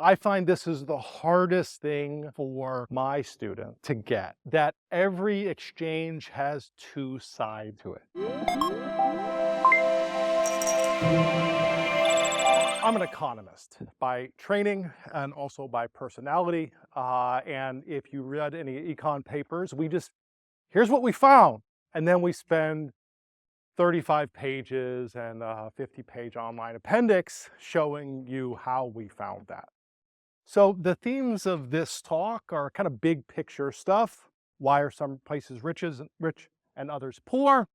I find this is the hardest thing for my student to get, that every exchange has two sides to it. I'm an economist by training and also by personality. And if you read any econ papers, here's what we found. And then we spend 35 pages and a 50-page online appendix showing you how we found that. So the themes of this talk are kind of big picture stuff. Why are some places rich and others poor?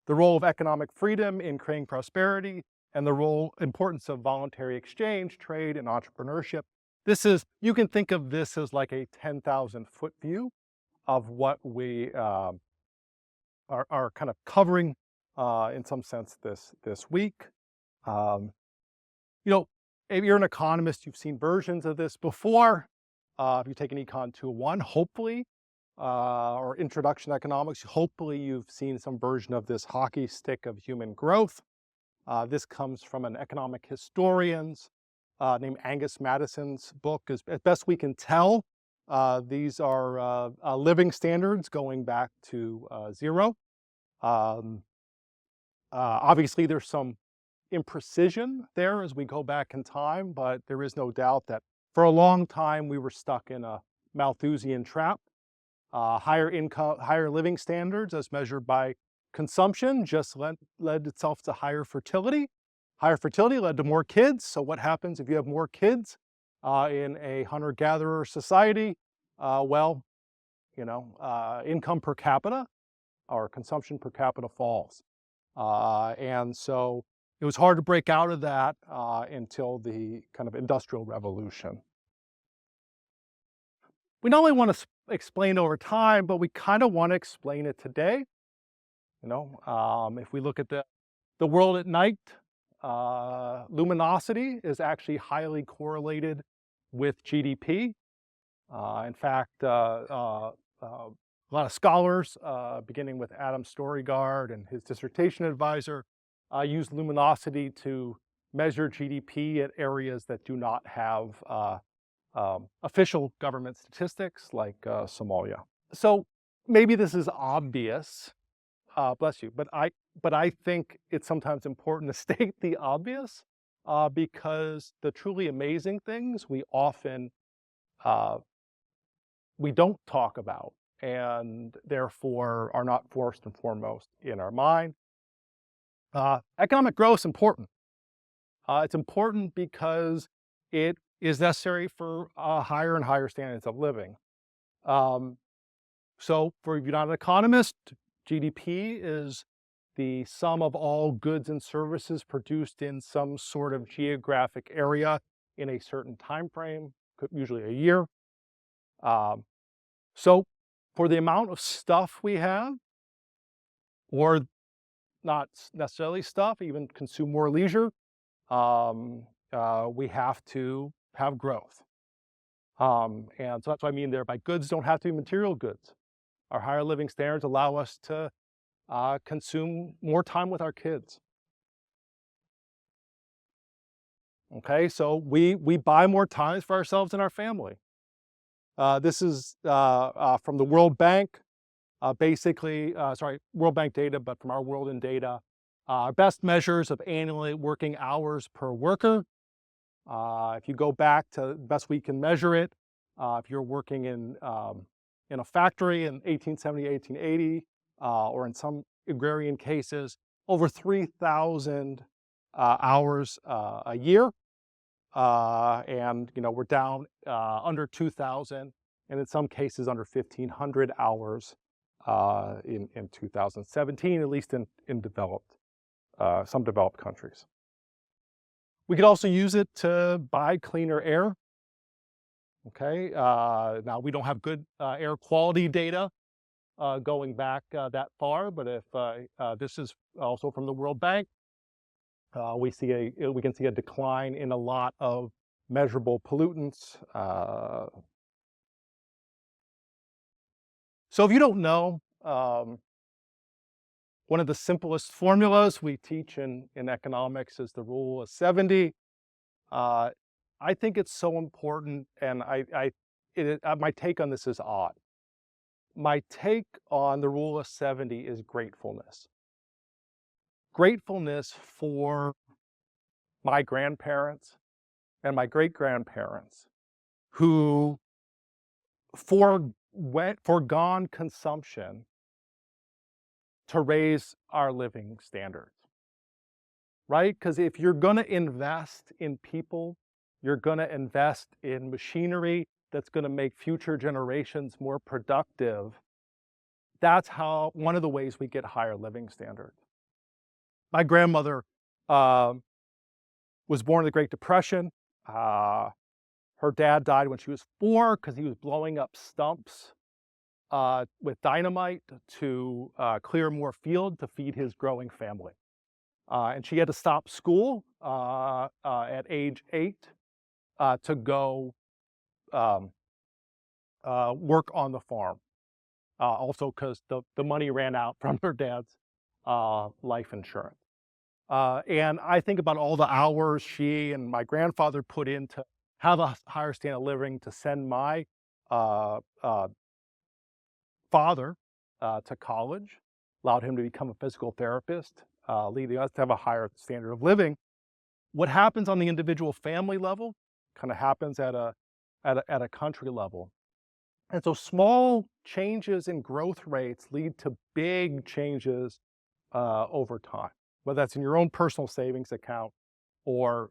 The role of economic freedom in creating prosperity, and the importance of voluntary exchange, trade, and entrepreneurship. You can think of this as like a 10,000-foot view of what we are kind of covering in some sense this week. Um, you know, if you're an economist, you've seen versions of this before. If you take an Econ 201, hopefully, or Introduction to Economics, hopefully you've seen some version of this hockey stick of human growth. This comes from an economic historian's named Angus Madison's book. As best we can tell, these are living standards going back to zero. Um, Obviously, there's some imprecision there as we go back in time, but there is no doubt that for a long time we were stuck in a Malthusian trap. Higher income, higher living standards as measured by consumption just led itself to higher fertility. Higher fertility led to more kids. So what happens if you have more kids in a hunter-gatherer society? Well, income per capita or consumption per capita falls. And so it was hard to break out of that until the kind of Industrial Revolution. We not only want to explain over time, but we kind of want to explain it today. If we look at the world at night, luminosity is actually highly correlated with GDP. In fact, a lot of scholars, beginning with Adam Storygard and his dissertation advisor, use luminosity to measure GDP at areas that do not have official government statistics like Somalia. So maybe this is obvious, bless you, but I think it's sometimes important to state the obvious because the truly amazing things we often we don't talk about and therefore are not first and foremost in our mind. Economic growth is important. It's important because it is necessary for higher and higher standards of living. So if you're not an economist, GDP is the sum of all goods and services produced in some sort of geographic area in a certain time frame, usually a year. So for the amount of stuff we have, or not necessarily stuff, even consume more leisure, we have to have growth. And so that's what I mean there by goods don't have to be material goods. Our higher living standards allow us to consume more time with our kids. Okay, so we buy more times for ourselves and our family. This is from the World Bank. World Bank data, but from our World in Data, best measures of annually working hours per worker. If you go back to best we can measure it, if you're working in a factory in 1870, 1880, or in some agrarian cases, over 3,000 hours a year. And we're down under 2,000, and in some cases under 1,500 hours in 2017, at least in some developed countries. We could also use it to buy cleaner air. Okay, now we don't have good air quality data going back that far, but if this is also from the World Bank, we can see a decline in a lot of measurable pollutants. So if you don't know, one of the simplest formulas we teach in economics is the rule of 70. I think it's so important, and my take on this is odd. My take on the rule of 70 is gratefulness. Gratefulness for my grandparents and my great-grandparents who foregone consumption to raise our living standards, right? Because if you're gonna invest in people, you're gonna invest in machinery that's gonna make future generations more productive. That's how one of the ways we get higher living standards. My grandmother was born in the Great Depression. Uh, Her dad died when she was 4 because he was blowing up stumps with dynamite to clear more field to feed his growing family. And she had to stop school at age 8 to go um, work on the farm. Also because the money ran out from her dad's life insurance. And I think about all the hours she and my grandfather put in to have a higher standard of living, to send my uh, uh, father to college, allowed him to become a physical therapist, leading us to have a higher standard of living. What happens on the individual family level kind of happens at a country level. And so small changes in growth rates lead to big changes over time, whether that's in your own personal savings account or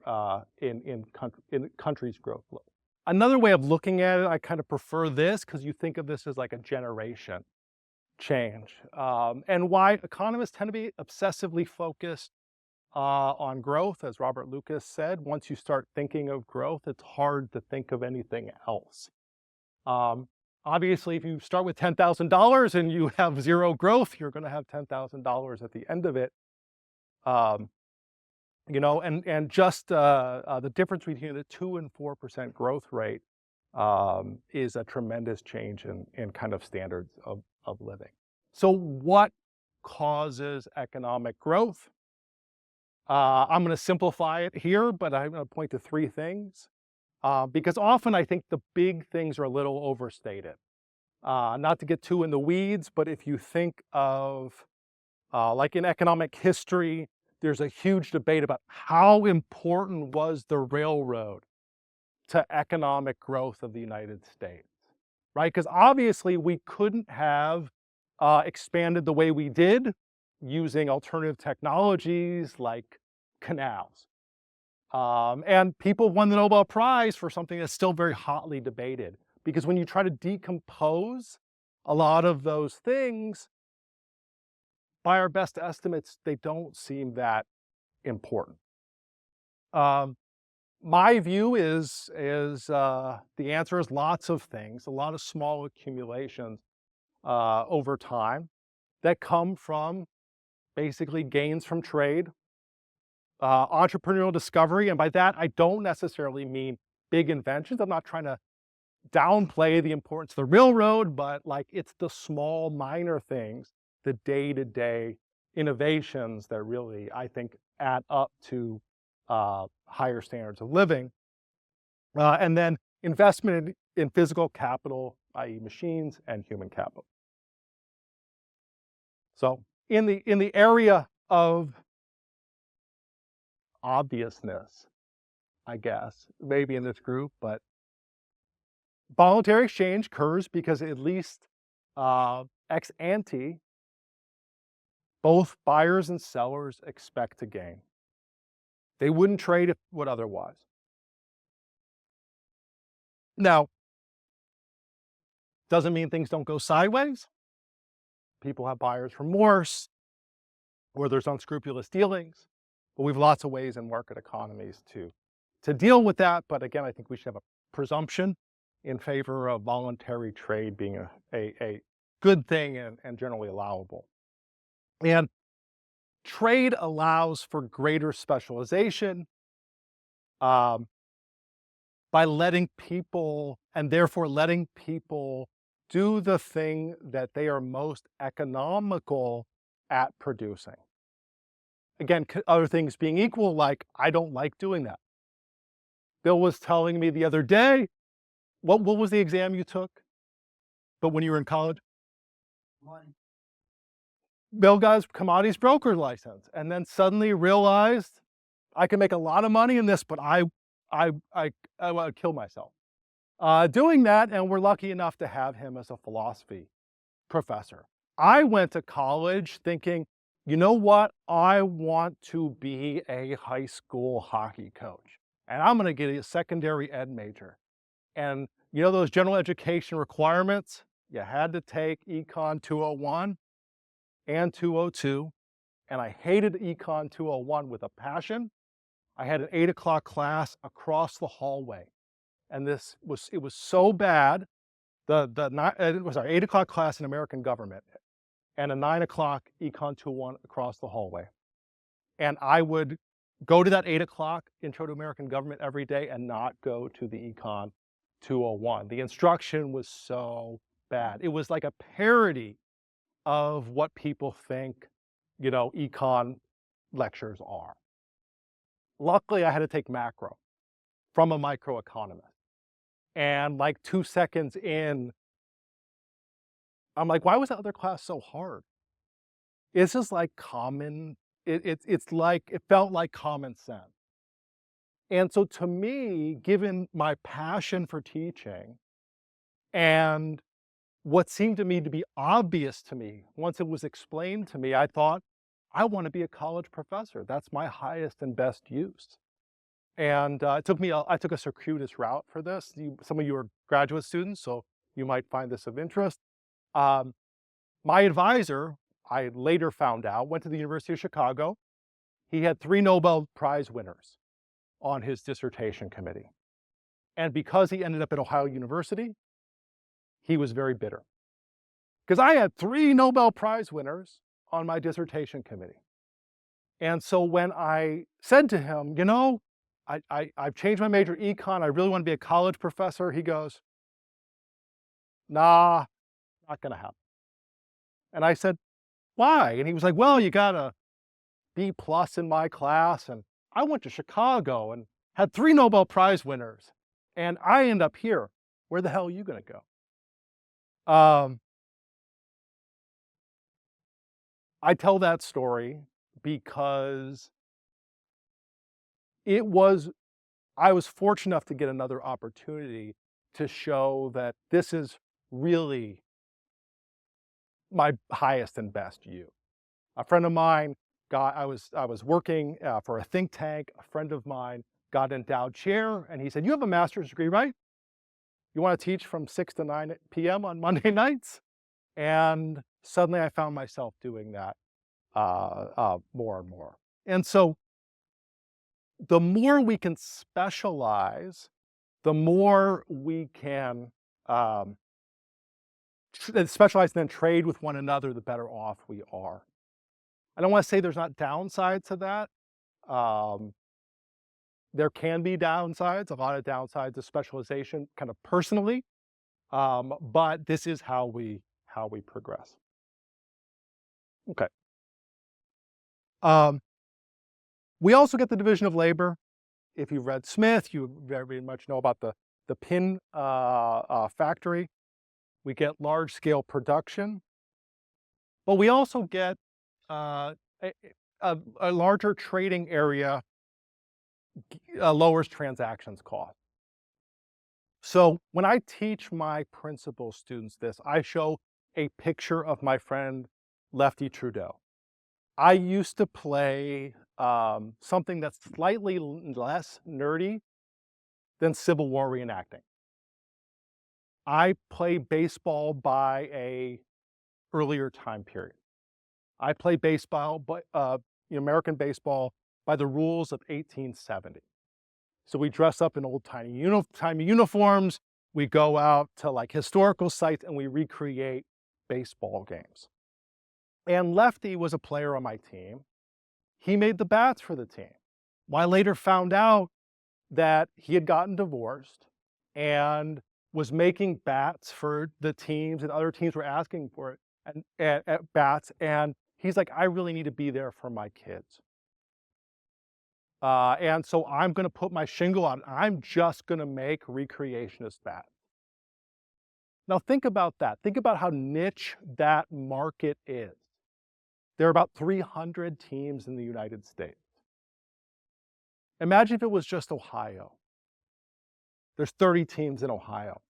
in the country's growth level. Another way of looking at it, I kind of prefer this because you think of this as like a generation change, and why economists tend to be obsessively focused on growth. As Robert Lucas said, once you start thinking of growth, it's hard to think of anything else. Um, Obviously, if you start with $10,000 and you have zero growth, you're going to have $10,000 at the end of it. Um, and just the difference between the 2 and 4% growth rate is a tremendous change in kind of standards of living. So what causes economic growth? I'm going to simplify it here, but I'm going to point to 3 things because often I think the big things are a little overstated. Not to get too in the weeds, but if you think of, like in economic history, there's a huge debate about how important was the railroad to economic growth of the United States, right? Because obviously we couldn't have expanded the way we did using alternative technologies like canals. And people won the Nobel Prize for something that's still very hotly debated. Because when you try to decompose a lot of those things, by our best estimates, they don't seem that important. My view is the answer is lots of things, a lot of small accumulations over time that come from basically gains from trade, entrepreneurial discovery, and by that I don't necessarily mean big inventions. I'm not trying to downplay the importance of the railroad, but like it's the small minor things, the day-to-day innovations that really, I think, add up to higher standards of living. And then investment in physical capital, i.e. machines and human capital. So in the area of obviousness, I guess, maybe in this group, but voluntary exchange occurs because at least ex ante, both buyers and sellers expect to gain. They wouldn't trade if would otherwise. Now, doesn't mean things don't go sideways. People have buyer's remorse, or there's unscrupulous dealings, but we have lots of ways in market economies to deal with that. But again, I think we should have a presumption in favor of voluntary trade being a good thing and generally allowable. And trade allows for greater specialization by letting people, and therefore letting people do the thing that they are most economical at producing. Again, other things being equal, like I don't like doing that. Bill was telling me the other day, what was the exam you took? But when you were in college? Bill got his commodities broker license and then suddenly realized I can make a lot of money in this, but I want to kill myself doing that. And we're lucky enough to have him as a philosophy professor. I went to college thinking, you know what? I want to be a high school hockey coach, and I'm going to get a secondary ed major. And you know those general education requirements? You had to take Econ 201 and 202, and I hated Econ 201 with a passion. I had an 8 o'clock class across the hallway, and it was so bad. It was our 8 o'clock class in American government and a 9 o'clock Econ 201 across the hallway. And I would go to that 8 o'clock Intro to American Government every day and not go to the Econ 201. The instruction was so bad. It was like a parody of what people think, econ lectures are. Luckily, I had to take macro from a microeconomist. And like 2 seconds in, I'm like, why was that other class so hard? It's just like it's like, it felt like common sense. And so to me, given my passion for teaching and what seemed to me to be obvious to me, once it was explained to me, I thought, I want to be a college professor. That's my highest and best use. And I took a circuitous route for this. Some of you are graduate students, so you might find this of interest. Um, my advisor, I later found out, went to the University of Chicago. He had 3 Nobel Prize winners on his dissertation committee. And because he ended up at Ohio University, he was very bitter. Because I had 3 Nobel Prize winners on my dissertation committee. And so when I said to him, I've changed my major econ, I really want to be a college professor, he goes, nah, not gonna happen. And I said, why? And he was like, well, you got a B+ in my class, and I went to Chicago and had 3 Nobel Prize winners, and I end up here. Where the hell are you gonna go? I tell that story because I was fortunate enough to get another opportunity to show that this is really my highest and best you. A friend of mine I was working for a think tank. A friend of mine got endowed chair, and he said, "You have a master's degree, right? You want to teach from 6 to 9 p.m. on Monday nights?" And suddenly I found myself doing that more and more. And so the more we can specialize, the more we can specialize and then trade with one another, the better off we are. I don't want to say there's not downsides to that. There can be downsides, a lot of downsides of specialization kind of personally, but this is how we progress. Okay. We also get the division of labor. If you've read Smith, you very much know about the pin factory. We get large scale production, but we also get a larger trading area lowers transactions cost. So when I teach my principal students this, I show a picture of my friend Lefty Trudeau. I used to play something that's slightly less nerdy than Civil War reenacting. I play baseball by a earlier time period. I play baseball, but American baseball by the rules of 1870. So we dress up in old-timey uniforms. We go out to like historical sites and we recreate baseball games. And Lefty was a player on my team. He made the bats for the team. Well, I later found out that he had gotten divorced and was making bats for the teams, and other teams were asking for it at bats. And he's like, I really need to be there for my kids. And so I'm going to put my shingle on. I'm just going to make recreationist bats. Now think about that. Think about how niche that market is. There are about 300 teams in the United States. Imagine if it was just Ohio. There's 30 teams in Ohio.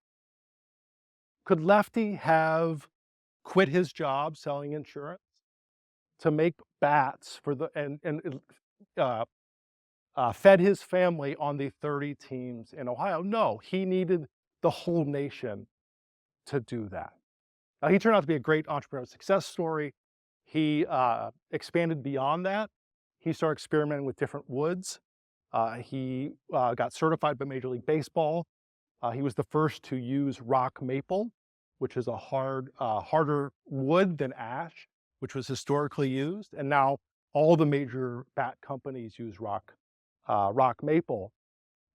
Could Lefty have quit his job selling insurance to make bats for the uh, fed his family on the 30 teams in Ohio? No, he needed the whole nation to do that. Now, he turned out to be a great entrepreneurial success story. He expanded beyond that. He started experimenting with different woods. He got certified by Major League Baseball. He was the first to use rock maple, which is a harder wood than ash, which was historically used. And now all the major bat companies use rock maple.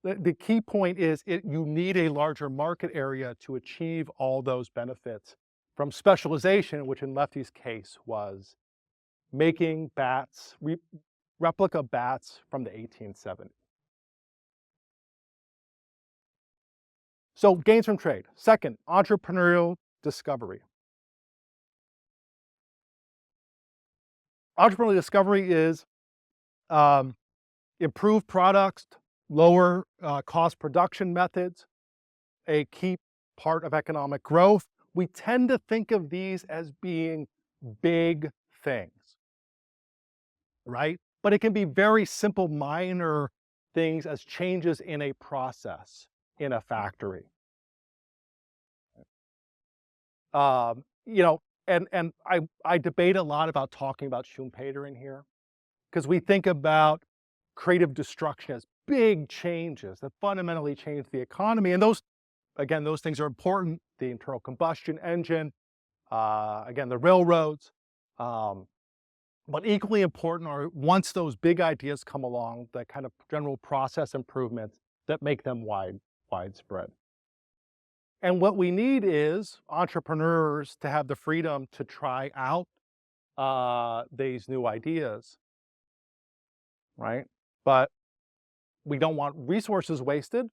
The key point is you need a larger market area to achieve all those benefits from specialization, which in Lefty's case was making bats, replica bats from the 1870s. So gains from trade. Second, entrepreneurial discovery. Entrepreneurial discovery is improved products, lower cost production methods, a key part of economic growth. We tend to think of these as being big things, right? But it can be very simple, minor things as changes in a process in a factory. You know, and I debate a lot about talking about Schumpeter in here because we think about creative destruction as big changes that fundamentally change the economy. And those, again, those things are important. The internal combustion engine, again, the railroads. But equally important are once those big ideas come along, the kind of general process improvements that make them widespread. And what we need is entrepreneurs to have the freedom to try out these new ideas, right? But we don't want resources wasted.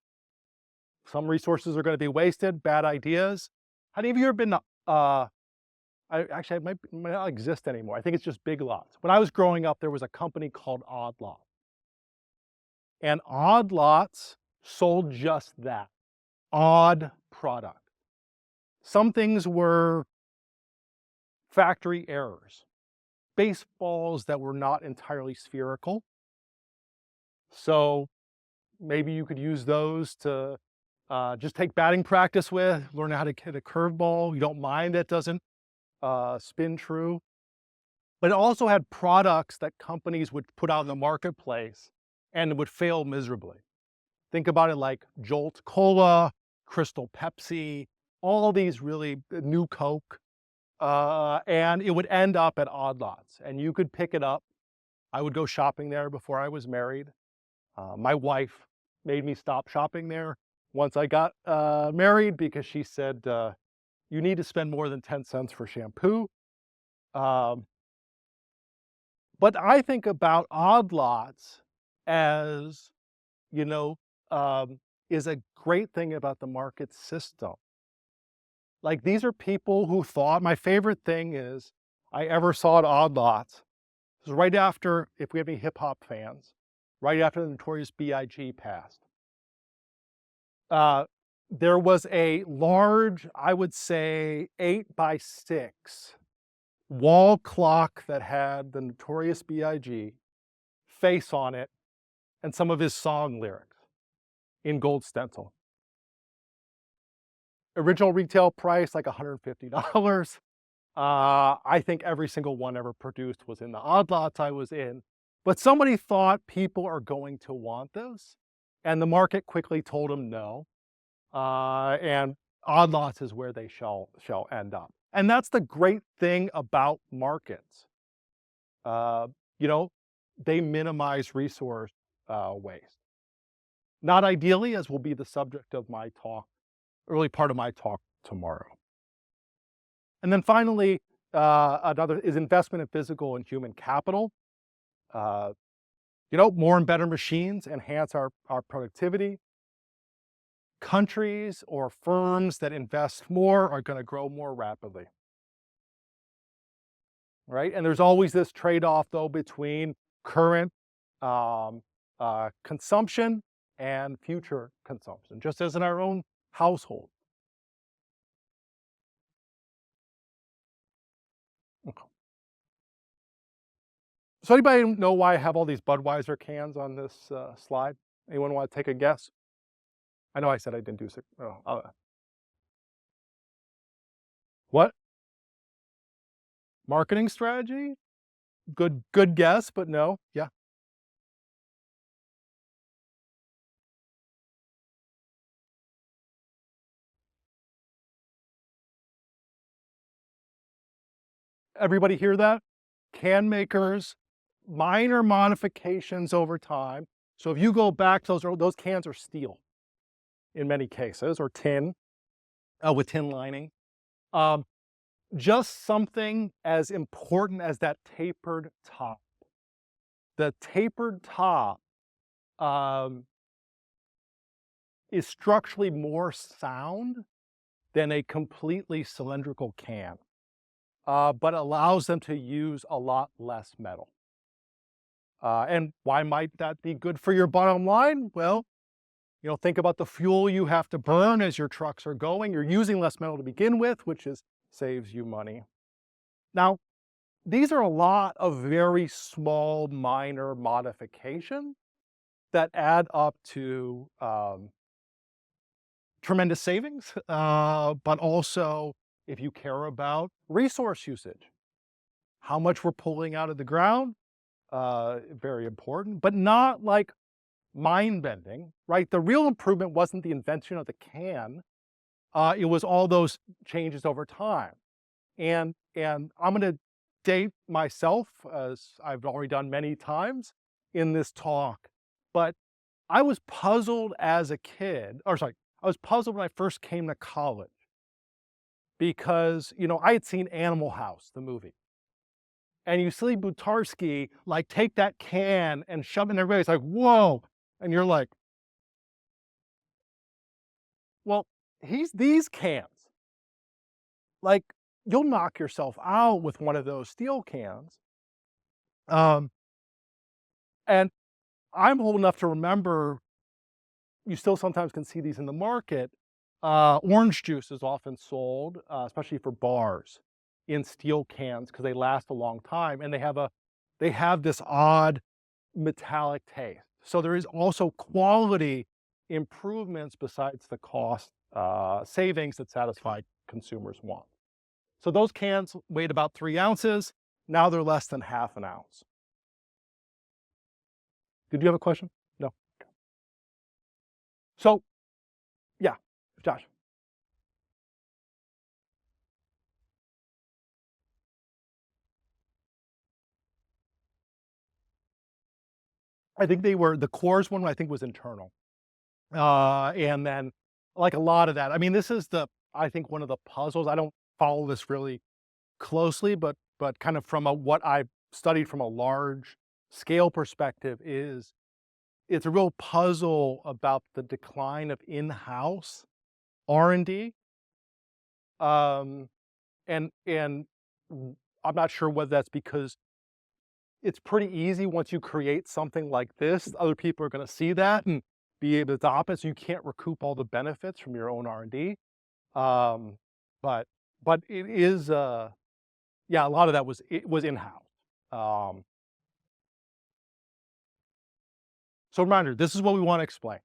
Some resources are going to be wasted, bad ideas. How many of you have been, it might not exist anymore. I think it's just Big Lots. When I was growing up, there was a company called Odd Lots. And Odd Lots sold just that, odd product. Some things were factory errors, baseballs that were not entirely spherical. So maybe you could use those to just take batting practice with, learn how to hit a curveball. You don't mind that doesn't spin true. But it also had products that companies would put out in the marketplace and would fail miserably. Think about it like Jolt Cola, Crystal Pepsi, all these really new Coke. And it would end up at Odd Lots and you could pick it up. I would go shopping there before I was married. My wife made me stop shopping there once I got married because she said, you need to spend more than 10 cents for shampoo. But I think about Odd Lots as, you know, is a great thing about the market system. Like these are people who thought, my favorite thing is I ever saw at Odd Lots. It was right after, if we have any hip hop fans, right after the Notorious B.I.G. passed. There was a large, I would say 8x6 wall clock that had the Notorious B.I.G. face on it and some of his song lyrics in gold stencil. Original retail price, like $150. I think every single one ever produced was in the Odd Lots I was in. But somebody thought people are going to want this, and the market quickly told them no. And Odd Lots is where they shall end up. And that's the great thing about markets. You know, they minimize resource waste. Not ideally, as will be the subject of my talk, early part of my talk tomorrow. And then finally, another is investment in physical and human capital. More and better machines enhance our productivity. Countries or firms that invest more are going to grow more rapidly, right? And there's always this trade-off, though, between current um, consumption and future consumption, just as in our own household. Okay. So anybody know why I have all these Budweiser cans on this slide? Anyone want to take a guess? I know I said I didn't do what? Marketing strategy? Good guess, but no. Yeah. Everybody hear that? Can makers, minor modifications over time. So if you go back, those cans are steel in many cases, or tin, with tin lining. Um, just something as important as that tapered top. The tapered top um, is structurally more sound than a completely cylindrical can, but allows them to use a lot less metal. And why might that be good for your bottom line? Well, think about the fuel you have to burn as your trucks are going. You're using less metal to begin with, which saves you money. Now, these are a lot of very small, minor modifications that add up to tremendous savings, but also if you care about resource usage, how much we're pulling out of the ground, very important, but not like mind bending, right? The real improvement wasn't the invention of the can. It was all those changes over time. And I'm going to date myself, as I've already done many times in this talk, but I was puzzled as a kid, or sorry, I was puzzled when I first came to college because, I had seen Animal House, the movie. And you see Butarsky like take that can and shove it in everybody's like, whoa. And you're like, well, these cans. Like, you'll knock yourself out with one of those steel cans. Um, and I'm old enough to remember, you still sometimes can see these in the market. Orange juice is often sold, especially for bars, in steel cans because they last a long time and they have this odd metallic taste. So there is also quality improvements besides the cost savings that satisfied consumers want. So those cans weighed about 3 ounces. Now they're less than half an ounce. Did you have a question? No. Okay. So, yeah, Josh. I think the Coors one I think was internal. And then like a lot of that, I mean, this is I think one of the puzzles. I don't follow this really closely, but kind of from what I've studied from a large scale perspective is it's a real puzzle about the decline of in-house R&D. Um, and I'm not sure whether that's because it's pretty easy once you create something like this, other people are going to see that and be able to adopt it, so you can't recoup all the benefits from your own R&D. Um, but it is yeah, a lot of that was in-house. Um, so reminder, this is what we want to explain.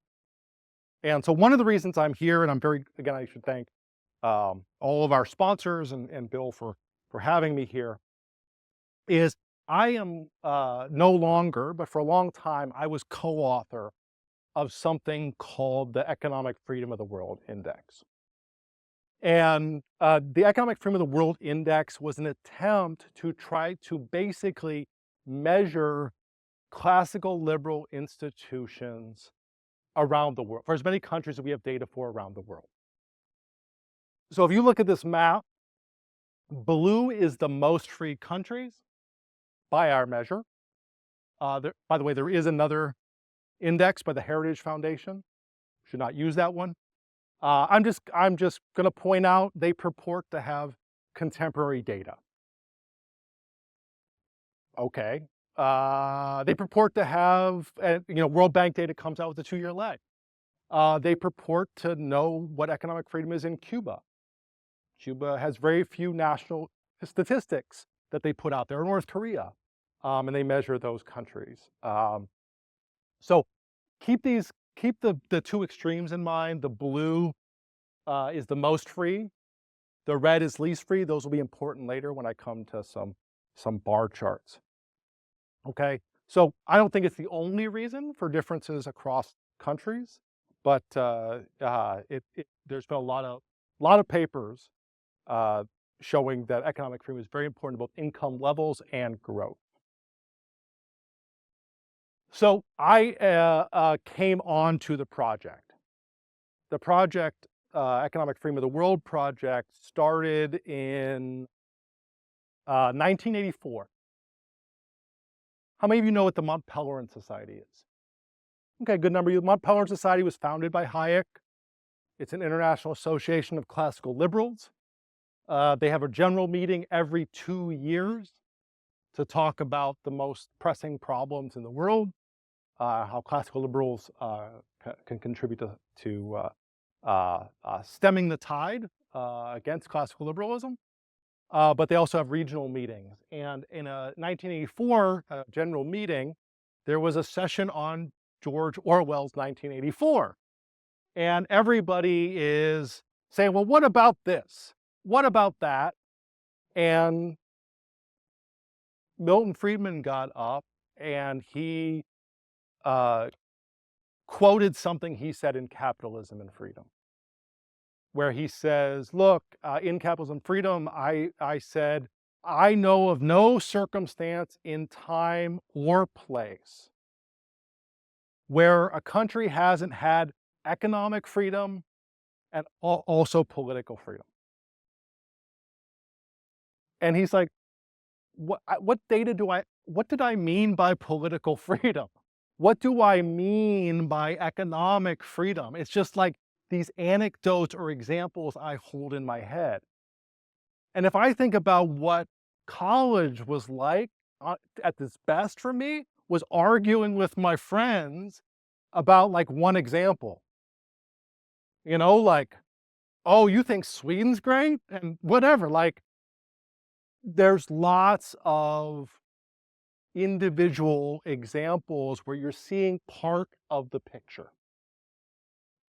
And so one of the reasons I'm here, and again, I should thank all of our sponsors and Bill for having me here, is I am no longer, but for a long time, I was co-author of something called the Economic Freedom of the World Index. And the Economic Freedom of the World Index was an attempt to try to basically measure classical liberal institutions around the world, for as many countries that we have data for around the world. So if you look at this map, blue is the most free countries by our measure. By the way, there is another index by the Heritage Foundation. Should not use that one. I'm just going to point out they purport to have contemporary data. Okay. They purport to have, World Bank data comes out with a 2-year lag. They purport to know what economic freedom is in Cuba. Cuba has very few national statistics that they put out there, or North Korea, and they measure those countries. So keep the two extremes in mind. The blue is the most free. The red is least free. Those will be important later when I come to some bar charts. Okay, so I don't think it's the only reason for differences across countries, but there's been a lot of papers showing that economic freedom is very important to both income levels and growth. So I came on to the project. The project, Economic Freedom of the World project, started in 1984. How many of you know what the Mont Pelerin Society is? Okay, good number of you. The Mont Pelerin Society was founded by Hayek. It's an international association of classical liberals. They have a general meeting every 2 years to talk about the most pressing problems in the world, how classical liberals can contribute to stemming the tide against classical liberalism. But they also have regional meetings. And in a 1984 general meeting, there was a session on George Orwell's 1984. And everybody is saying, well, what about this? What about that? And Milton Friedman got up and he quoted something he said in Capitalism and Freedom, where he says, look, in Capitalism and Freedom, I said, I know of no circumstance in time or place where a country hasn't had economic freedom and also political freedom. And he's like, what did I mean by political freedom? What do I mean by economic freedom? It's just like these anecdotes or examples I hold in my head. And if I think about what college was like at its best for me, was arguing with my friends about like one example. Like, oh, you think Sweden's great? And whatever, like, there's lots of individual examples where you're seeing part of the picture.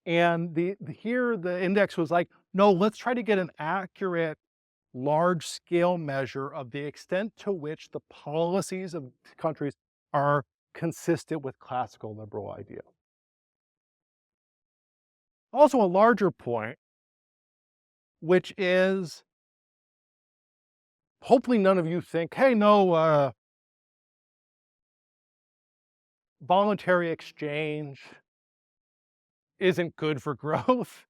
And here the index was like, no, let's try to get an accurate, large-scale measure of the extent to which the policies of countries are consistent with classical liberal ideas. Also a larger point, which is, hopefully none of you think, hey, no, voluntary exchange isn't good for growth,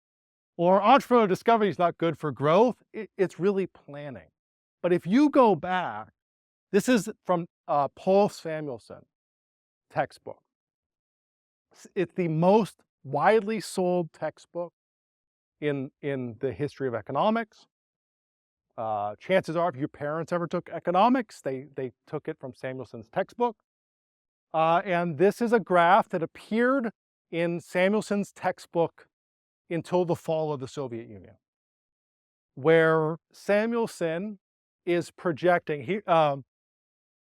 or entrepreneurial discovery is not good for growth. It's really planning. But if you go back, this is from Paul Samuelson textbook. It's the most widely sold textbook in the history of economics. Chances are, if your parents ever took economics, they took it from Samuelson's textbook. And this is a graph that appeared in Samuelson's textbook until the fall of the Soviet Union, where Samuelson is projecting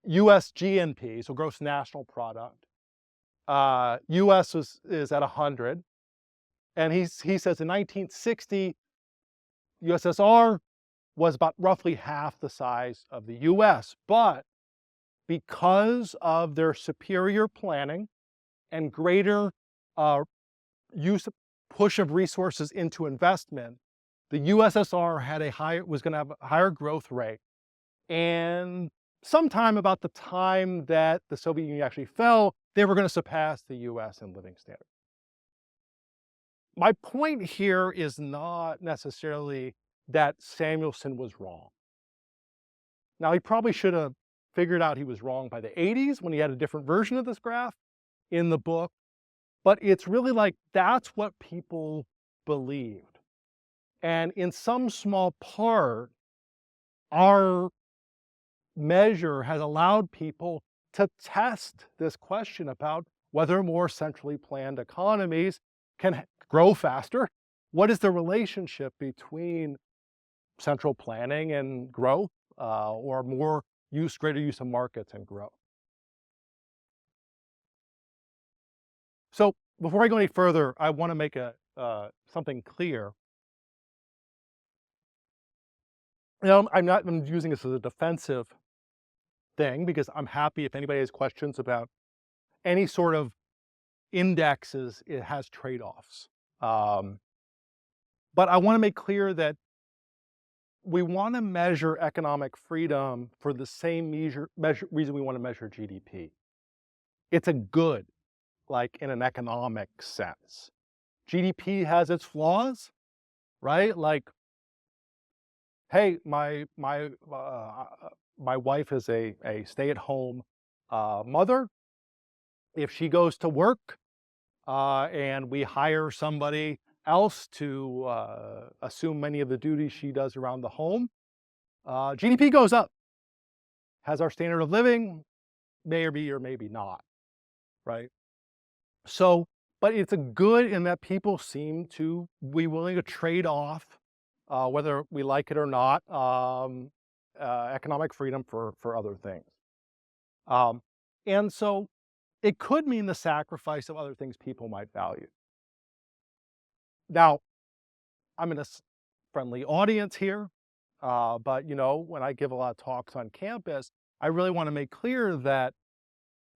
U.S. GNP, so gross national product. U.S. is at 100, and he says in 1960, USSR was about roughly half the size of the U.S., but because of their superior planning and greater push of resources into investment, the USSR was going to have a higher growth rate. And sometime about the time that the Soviet Union actually fell, they were going to surpass the US in living standards. My point here is not necessarily that Samuelson was wrong. Now, he probably should have figured out he was wrong by the 80s when he had a different version of this graph in the book. But it's really like that's what people believed. And in some small part, our measure has allowed people to test this question about whether more centrally planned economies can grow faster. What is the relationship between central planning and growth, or greater use of markets and growth? So before I go any further, I want to make something clear. I'm using this as a defensive thing because I'm happy if anybody has questions about any sort of indexes. It has trade-offs. But I want to make clear that we want to measure economic freedom for the same reason we want to measure GDP. It's a good, like in an economic sense. GDP has its flaws, right? Like, hey, my wife is a stay-at-home mother. If she goes to work and we hire somebody else to assume many of the duties she does around the home, GDP goes up. Has our standard of living, maybe or maybe not, right? So, but it's a good in that people seem to be willing to trade off, whether we like it or not, economic freedom for other things. And so it could mean the sacrifice of other things people might value. Now, I'm in a friendly audience here, but when I give a lot of talks on campus, I really want to make clear that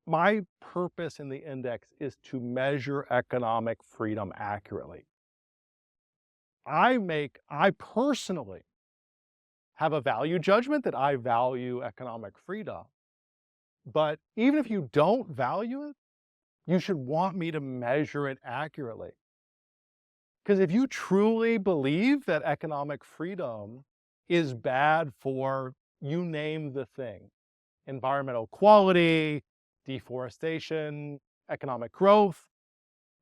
my purpose in the index is to measure economic freedom accurately. I personally have a value judgment that I value economic freedom. But even if you don't value it, you should want me to measure it accurately. Because if you truly believe that economic freedom is bad for, you name the thing, environmental quality, deforestation, economic growth,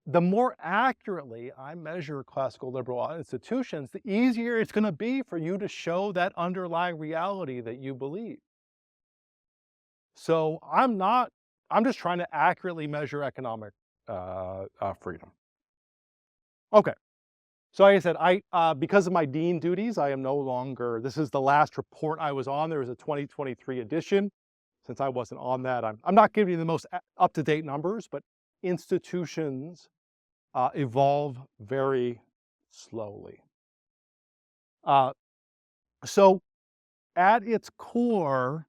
the more accurately I measure classical liberal institutions, the easier it's going to be for you to show that underlying reality that you believe. So I'm just trying to accurately measure economic freedom. Okay. So like I said, because of my dean duties, I am no longer, this is the last report I was on. There was a 2023 edition. Since I wasn't on that, I'm not giving you the most up-to-date numbers, but institutions evolve very slowly. So at its core,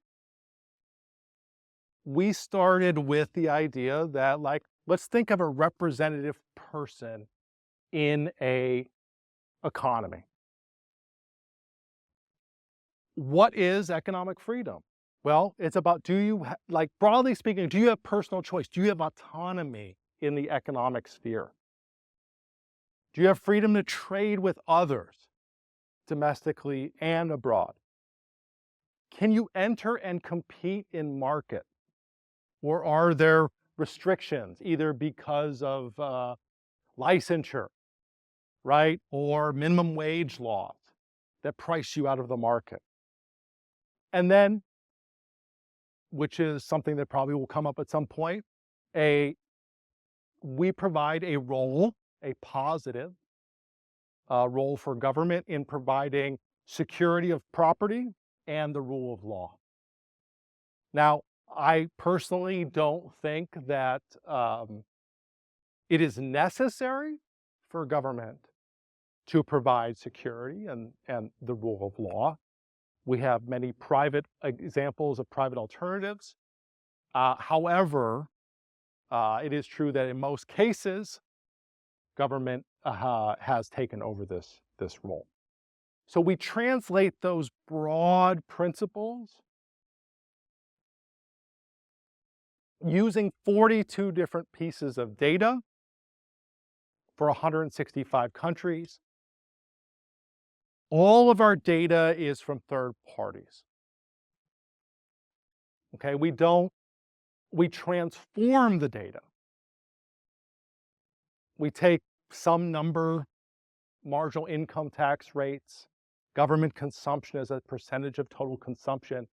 we started with the idea that, like, let's think of a representative person in a economy. What is economic freedom? Well, it's about, like, broadly speaking, do you have personal choice? Do you have autonomy in the economic sphere? Do you have freedom to trade with others, domestically and abroad? Can you enter and compete in market? Or are there restrictions, either because of licensure, right? Or minimum wage laws that price you out of the market? And then, which is something that probably will come up at some point, we provide a role, a positive role for government in providing security of property and the rule of law. Now, I personally don't think that it is necessary for government to provide security and the rule of law. We have many private examples of private alternatives. However, it is true that in most cases, government has taken over this role. So we translate those broad principles using 42 different pieces of data for 165 countries. All of our data is from third parties. Okay, we transform the data. We take some number, marginal income tax rates, government consumption as a percentage of total consumption,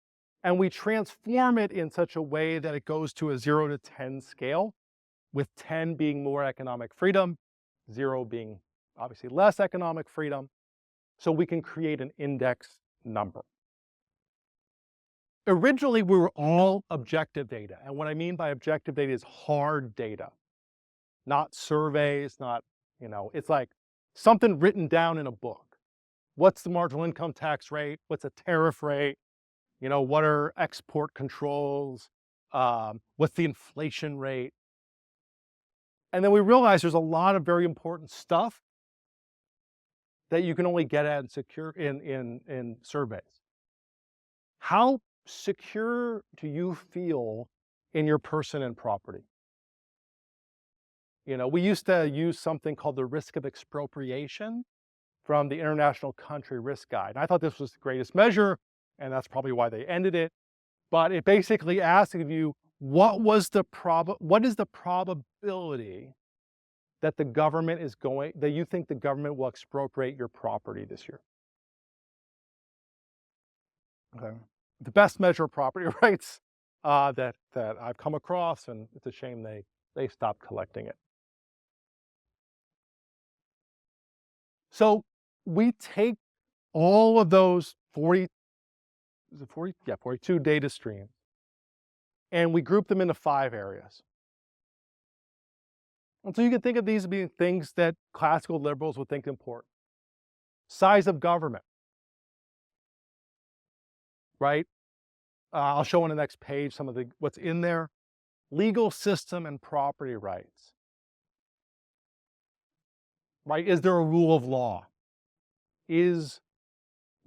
and we transform it in such a way that it goes to a 0 to 10 scale, with 10 being more economic freedom, 0 being obviously less economic freedom, so we can create an index number. Originally, we were all objective data, and what I mean by objective data is hard data, not surveys, not, it's like something written down in a book. What's the marginal income tax rate? What's a tariff rate? What are export controls? What's the inflation rate? And then we realized there's a lot of very important stuff that you can only get at in surveys. How secure do you feel in your person and property? We used to use something called the risk of expropriation from the International Country Risk Guide. And I thought this was the greatest measure, and that's probably why they ended it. But it basically asks of you, what is the probability that that you think the government will expropriate your property this year? Okay. The best measure of property rights that I've come across, and it's a shame they stopped collecting it. So we take all of those 42 data streams, and we group them into 5 areas. And so you can think of these as being things that classical liberals would think important. Size of government, right? I'll show on the next page some of what's in there. Legal system and property rights, right? Is there a rule of law? Is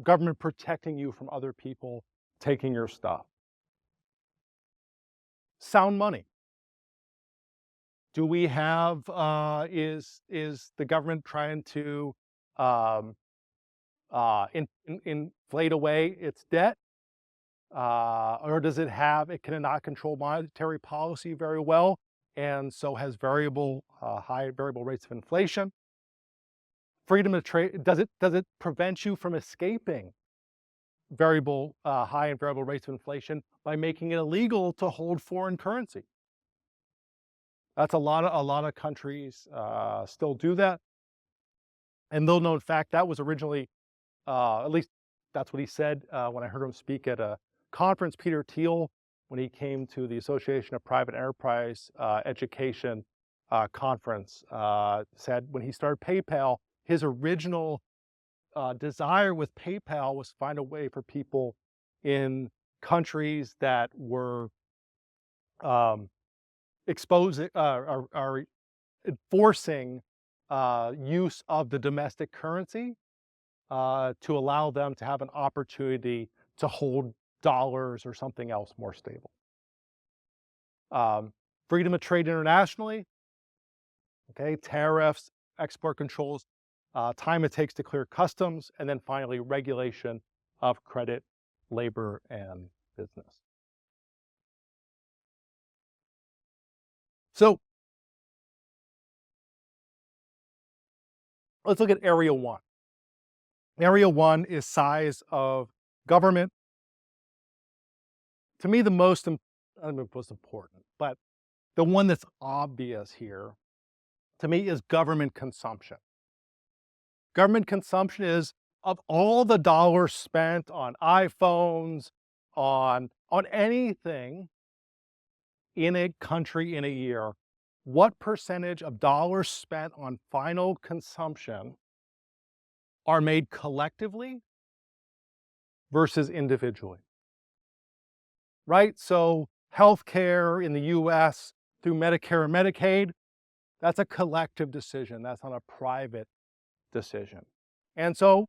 government protecting you from other people taking your stuff? Sound money. Do we have, is the government trying to inflate away its debt? Or does it cannot control monetary policy very well, and so has high variable rates of inflation? Freedom of trade, does it prevent you from escaping high and variable rates of inflation by making it illegal to hold foreign currency? That's a lot of countries still do that. And they'll know, in fact, that was originally, at least that's what he said when I heard him speak at a conference. Peter Thiel, when he came to the Association of Private Enterprise Education conference, said when he started PayPal, his original desire with PayPal was to find a way for people in countries that were exposing are enforcing use of the domestic currency to allow them to have an opportunity to hold dollars or something else more stable. Freedom of trade internationally, okay, tariffs, export controls, time it takes to clear customs, and then finally regulation of credit, labor, and business. So let's look at area 1. Area 1 is size of government. To me, I don't know if most important, but the one that's obvious here, to me, is government consumption. Government consumption is, of all the dollars spent on iPhones, on anything in a country in a year, what percentage of dollars spent on final consumption are made collectively versus individually? Right? So healthcare in the US through Medicare and Medicaid, that's a collective decision. That's not a private decision. And so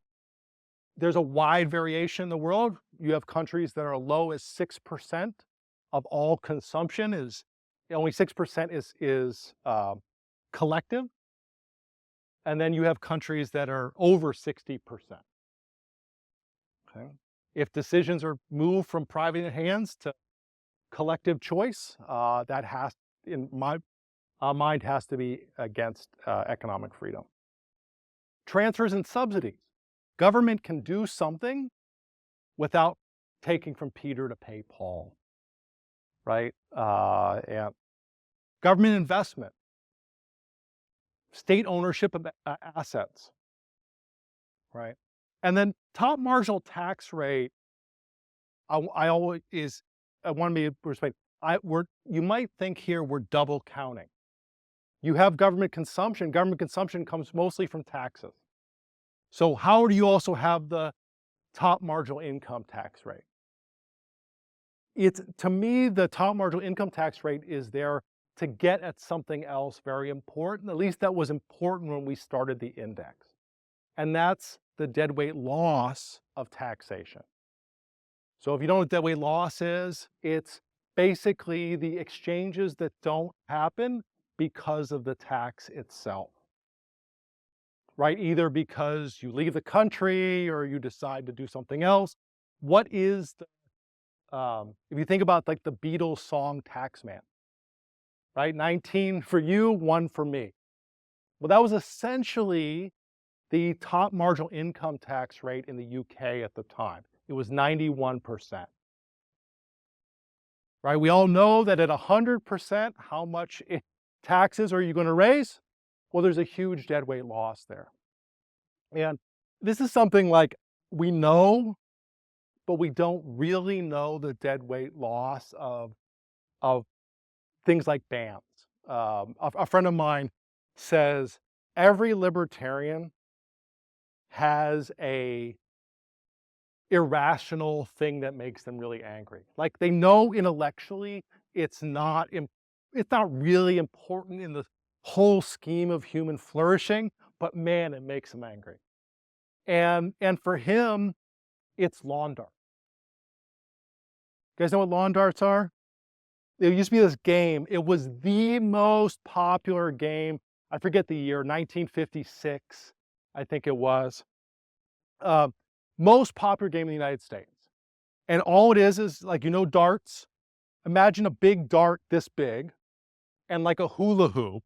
there's a wide variation in the world. You have countries that are low as 6% of all consumption only 6% is collective. And then you have countries that are over 60%. Okay. If decisions are moved from private hands to collective choice. That has, in my mind, has to be against economic freedom. Transfers and subsidies. Government can do something without taking from Peter to pay Paul, right? And government investment, state ownership of assets, right? And then top marginal tax rate, I always is, I want to be respect. You might think here we're double counting. You have government consumption. Government consumption comes mostly from taxes. So how do you also have the top marginal income tax rate? It's, to me, the top marginal income tax rate is there to get at something else very important. At least that was important when we started the index. And that's the deadweight loss of taxation. So if you don't know what deadweight loss is, it's basically the exchanges that don't happen because of the tax itself, right? Either because you leave the country or you decide to do something else. What is the, if you think about like the Beatles song Taxman, right? 19 for you, 1 for me. Well, that was essentially the top marginal income tax rate in the UK at the time. It was 91%. Right? We all know that at 100%, how much taxes are you going to raise? Well, there's a huge deadweight loss there. And this is something like we know, but we don't really know the deadweight loss of things like bans. A friend of mine says every libertarian has a irrational thing that makes them really angry. Like they know intellectually it's not really important in the whole scheme of human flourishing, but man, it makes them angry. And for him, it's lawn darts. You guys know what lawn darts are? There used to be this game. It was the most popular game. I forget the year, 1956, I think it was. Most popular game in the United States. And all it is like, you know, darts. Imagine a big dart this big and like a hula hoop,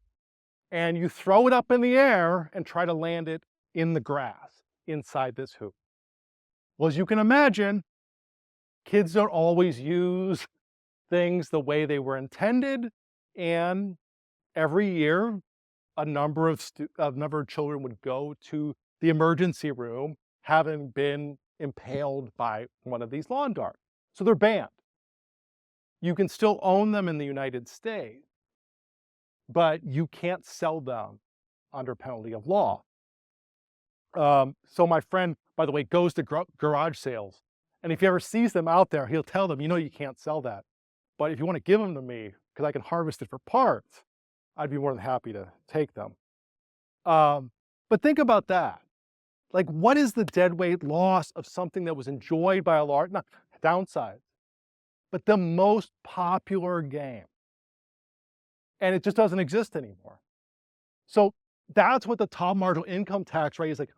and you throw it up in the air and try to land it in the grass inside this hoop. Well, as you can imagine, kids don't always use things the way they were intended, and every year a number of children would go to the emergency room having been impaled by one of these lawn darts. So they're banned. You can still own them in the United States, but you can't sell them under penalty of law. So my friend, by the way, goes to garage sales, and if he ever sees them out there, he'll tell them, you know, you can't sell that, but if you want to give them to me, because I can harvest it for parts, I'd be more than happy to take them. But think about that. Like, what is the deadweight loss of something that was enjoyed by a large, not downside, but the most popular game? And it just doesn't exist anymore. So that's what the top marginal income tax rate is like.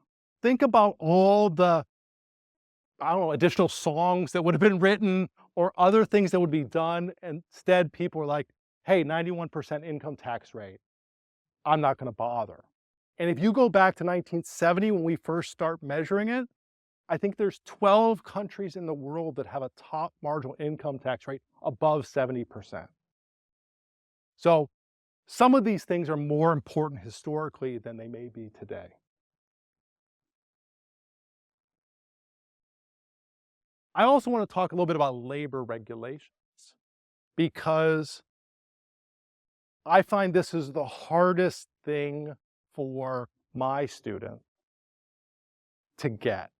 Think about all the, I don't know, additional songs that would have been written or other things that would be done. And instead, people were like, hey, 91% income tax rate. I'm not going to bother. And if you go back to 1970, when we first start measuring it, I think there's 12 countries in the world that have a top marginal income tax rate above 70%. So some of these things are more important historically than they may be today. I also want to talk a little bit about labor regulations, because I find this is the hardest thing for my students to get,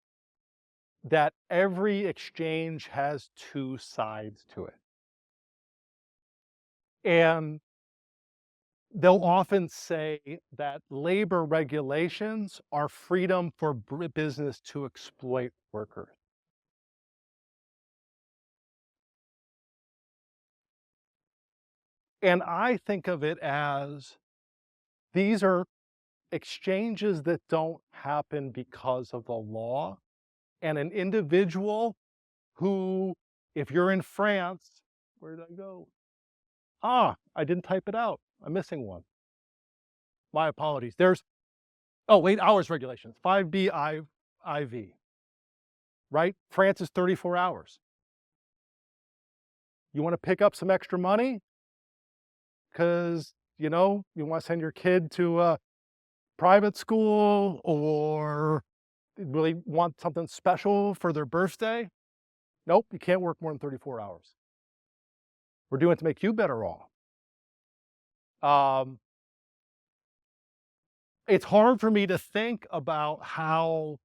that every exchange has two sides to it. And they'll often say that labor regulations are freedom for business to exploit workers. And I think of it as these are exchanges that don't happen because of the law. And an individual who, if you're in France, Where did I go? Ah, I didn't type it out. I'm missing one. My apologies. There's, oh, 8 hours regulations, 5BIV, right? France is 34 hours. You want to pick up some extra money because, you know, you want to send your kid to a private school or really want something special for their birthday? Nope, you can't work more than 34 hours. We're doing it to make you better off. It's hard for me to think about how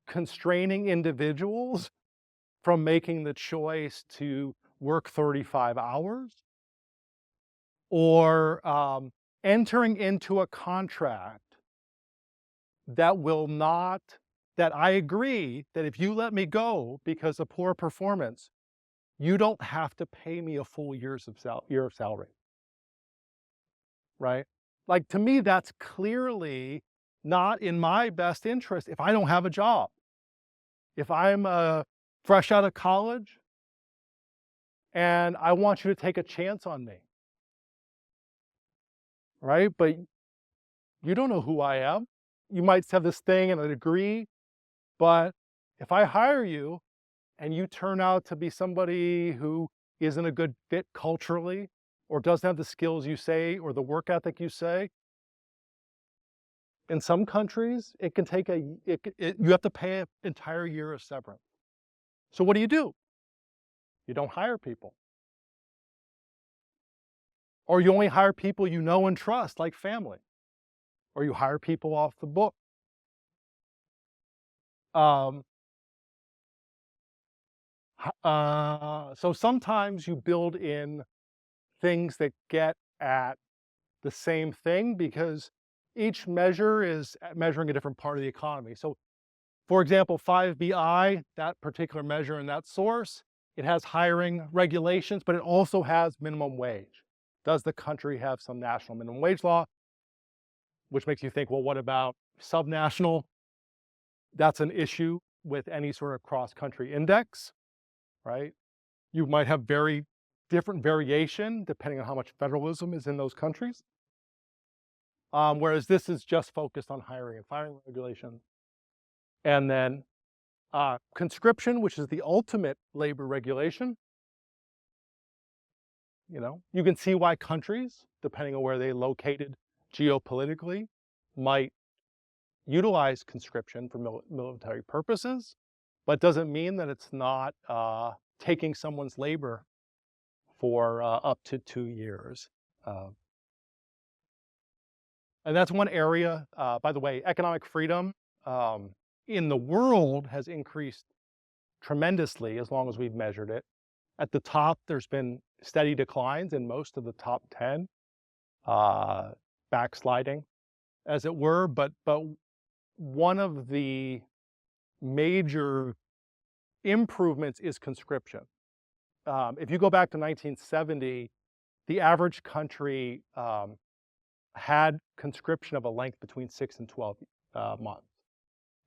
constraining individuals from making the choice to work 35 hours or entering into a contract that will not, that I agree that if you let me go because of poor performance, you don't have to pay me a full year of salary, right? Like, to me, that's clearly not in my best interest if I don't have a job. If I'm fresh out of college and I want you to take a chance on me, right? But you don't know who I am. You might have this thing and I'd agree, but if I hire you and you turn out to be somebody who isn't a good fit culturally or doesn't have the skills you say or the work ethic you say, in some countries, it can take you have to pay an entire year of severance. So what do? You don't hire people. Or you only hire people you know and trust, like family. Or you hire people off the book. Um, so sometimes you build in things that get at the same thing because each measure is measuring a different part of the economy. So, for example, 5BI, that particular measure in that source, it has hiring regulations, but it also has minimum wage. Does the country have some national minimum wage law? Which makes you think, well, what about subnational? That's an issue with any sort of cross-country index, right? You might have very different variation depending on how much federalism is in those countries. Whereas this is just focused on hiring and firing regulation. And then conscription, which is the ultimate labor regulation. You know, you can see why countries, depending on where they're located geopolitically, might utilize conscription for military purposes, but doesn't mean that it's not taking someone's labor for up to 2 years. And that's one area, by the way, economic freedom in the world has increased tremendously as long as we've measured it. At the top, there's been steady declines in most of the top 10, backsliding, as it were. But one of the major improvements is conscription. If you go back to 1970, the average country had conscription of a length between 6 and 12 months.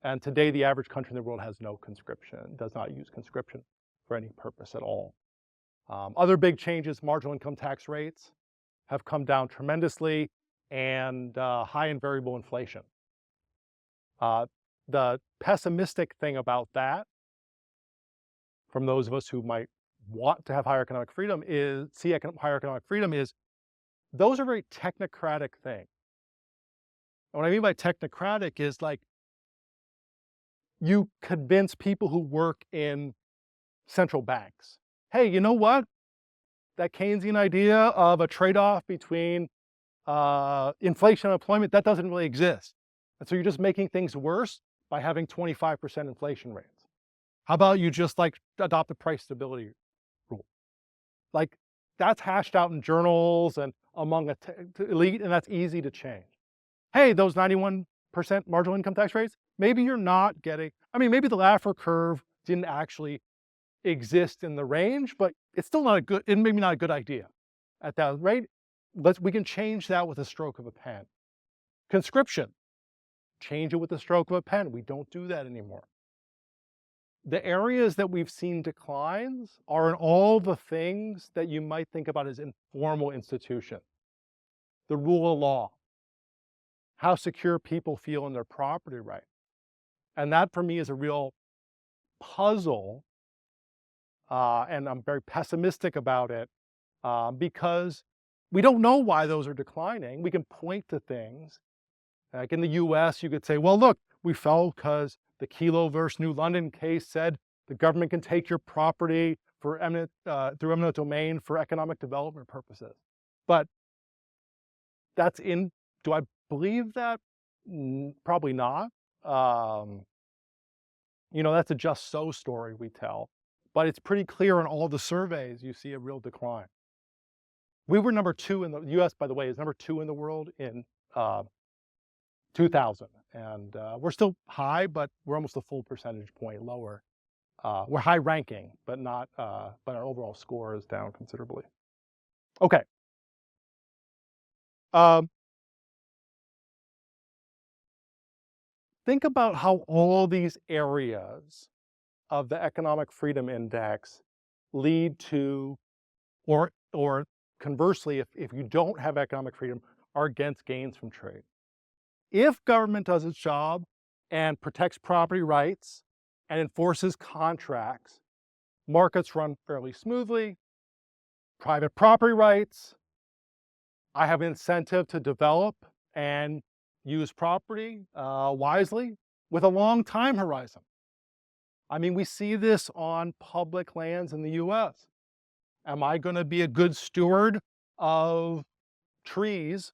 And today, the average country in the world has no conscription, does not use conscription for any purpose at all. Other big changes, marginal income tax rates have come down tremendously, and high and variable inflation. The pessimistic thing about that, from those of us who might want to have higher economic freedom, is higher economic freedom is those are very technocratic things. And what I mean by technocratic is like you convince people who work in central banks, hey, you know what? That Keynesian idea of a trade-off between inflation and employment, that doesn't really exist. And so you're just making things worse by having 25% inflation rates. How about you just like adopt the price stability rule? Like that's hashed out in journals and among elite, and that's easy to change. Hey, those 91% marginal income tax rates, maybe you're not getting, I mean, maybe the Laffer curve didn't actually exist in the range, but it's still not a good, it maybe not a good idea at that rate. We can change that with a stroke of a pen. Conscription, change it with the stroke of a pen. We don't do that anymore. the areas that we've seen declines are in all the things that you might think about as informal institutions. The rule of law, how secure people feel in their property right. And that for me is a real puzzle, and I'm very pessimistic about it, because we don't know why those are declining. We can point to things. Like in the US, you could say, well, look, we fell because the Kelo versus New London case said the government can take your property for through eminent domain for economic development purposes. But do I believe that? Probably not. That's a just so story we tell. But it's pretty clear in all the surveys, you see a real decline. We were number 2 in the US, by the way, is number 2 in the world in 2000. And we're still high, but we're almost a full percentage point lower. We're high ranking, but our overall score is down considerably. Okay. Think about how all these areas of the Economic Freedom Index lead to, or conversely, if you don't have economic freedom, are against gains from trade. If government does its job and protects property rights and enforces contracts, markets run fairly smoothly. Private property rights, I have an incentive to develop and use property wisely with a long time horizon. I mean, we see this on public lands in the US. Am I going to be a good steward of trees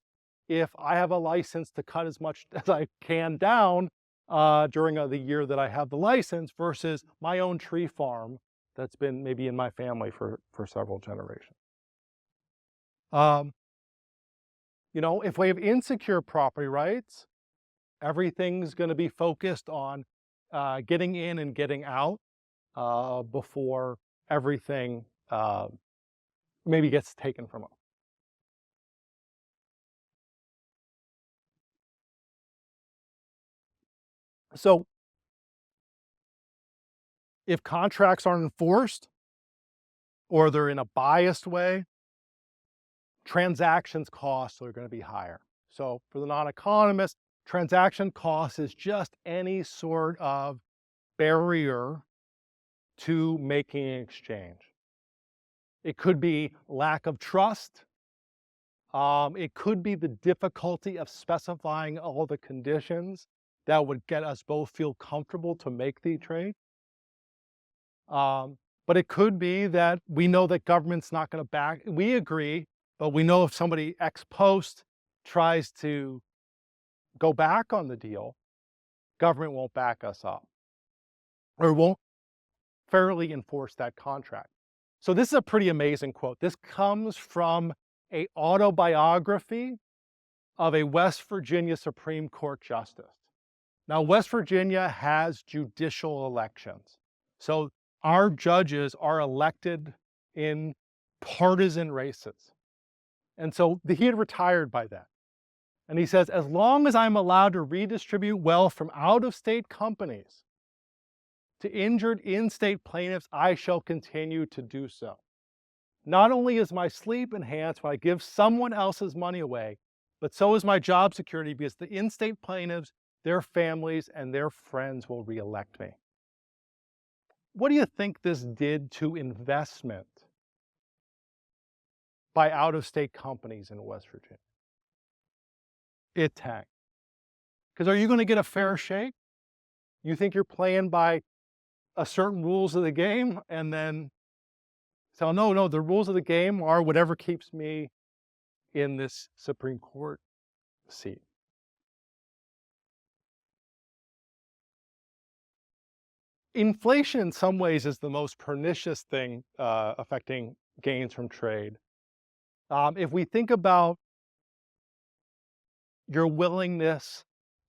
if I have a license to cut as much as I can down during the year that I have the license versus my own tree farm that's been maybe in my family for several generations? If we have insecure property rights, everything's going to be focused on getting in and getting out before everything maybe gets taken from us. So if contracts aren't enforced or they're in a biased way, transactions costs are going to be higher. So for the non-economist, transaction cost is just any sort of barrier to making an exchange. It could be lack of trust. It could be the difficulty of specifying all the conditions that would get us both feel comfortable to make the trade. But it could be that we know that government's not going to back. We agree, but we know if somebody ex post tries to go back on the deal, government won't back us up or won't fairly enforce that contract. So this is a pretty amazing quote. This comes from an autobiography of a West Virginia Supreme Court justice. Now, West Virginia has judicial elections. So our judges are elected in partisan races. And so he had retired by then. And he says, as long as I'm allowed to redistribute wealth from out-of-state companies to injured in-state plaintiffs, I shall continue to do so. Not only is my sleep enhanced when I give someone else's money away, but so is my job security because the in-state plaintiffs, their families, and their friends will reelect me. What do you think this did to investment by out-of-state companies in West Virginia? It tanked. Because are you going to get a fair shake? You think you're playing by a certain rules of the game and then so no, the rules of the game are whatever keeps me in this Supreme Court seat. Inflation in some ways is the most pernicious thing affecting gains from trade. If we think about your willingness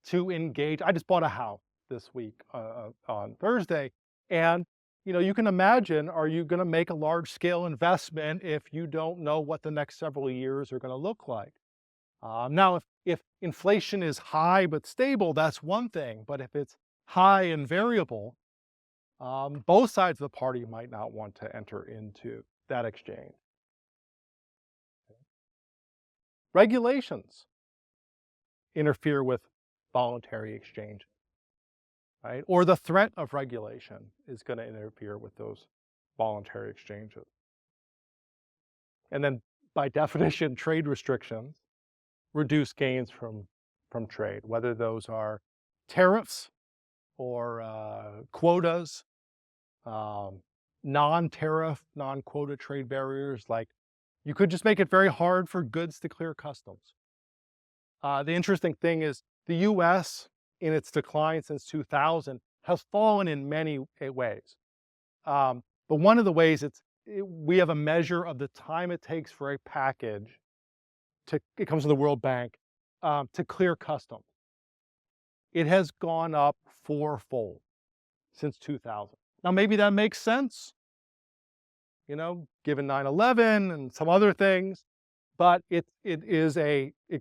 to engage, I just bought a house this week on Thursday, and you can imagine, are you going to make a large-scale investment if you don't know what the next several years are going to look like? Now, if inflation is high but stable, that's one thing. But if it's high and variable, both sides of the party might not want to enter into that exchange. Regulations interfere with voluntary exchange, right? Or the threat of regulation is going to interfere with those voluntary exchanges. And then by definition, trade restrictions reduce gains from trade, whether those are tariffs or quotas, non-tariff, non-quota trade barriers. Like you could just make it very hard for goods to clear customs. The interesting thing is the US, in its decline since 2000, has fallen in many ways. But one of the ways we have a measure of the time it takes for a package it comes from the World Bank, to clear customs. It has gone up fourfold since 2000. Now, maybe that makes sense, given 9/11 and some other things, but it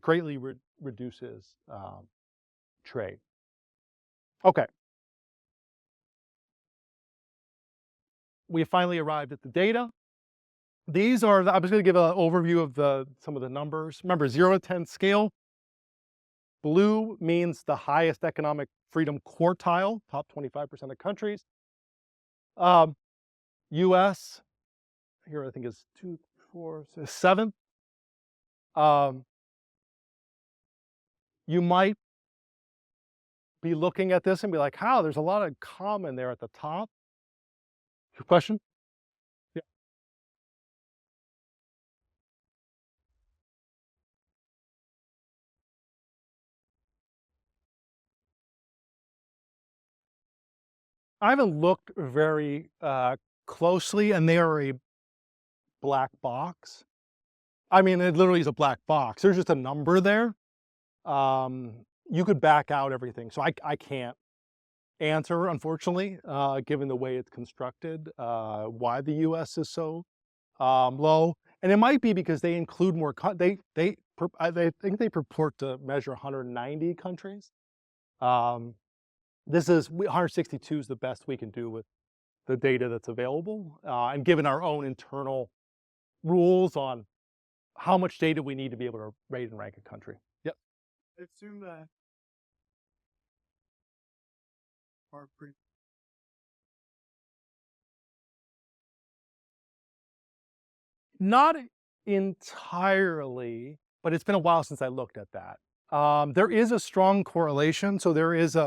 greatly reduces trade. Okay. We finally arrived at the data. These are, I was going to give an overview of some of the numbers. Remember, 0 to 10 scale. Blue means the highest economic freedom quartile, top 25% of countries. US, here I think is 2, 4, 6, 7. You might be looking at this and be like, how? There's a lot of common there at the top. Your question? Yeah. I haven't looked very closely, and they are a black box. I mean, it literally is a black box. There's just a number there. You could back out everything. So I can't answer, unfortunately, given the way it's constructed, why the US is so low. And it might be because they include more, I think they purport to measure 190 countries. This is 162 is the best we can do with the data that's available, and given our own internal rules on how much data we need to be able to rate and rank a country. Yep. I assume that our Not entirely, but it's been a while since I looked at that. There is a strong correlation. So there is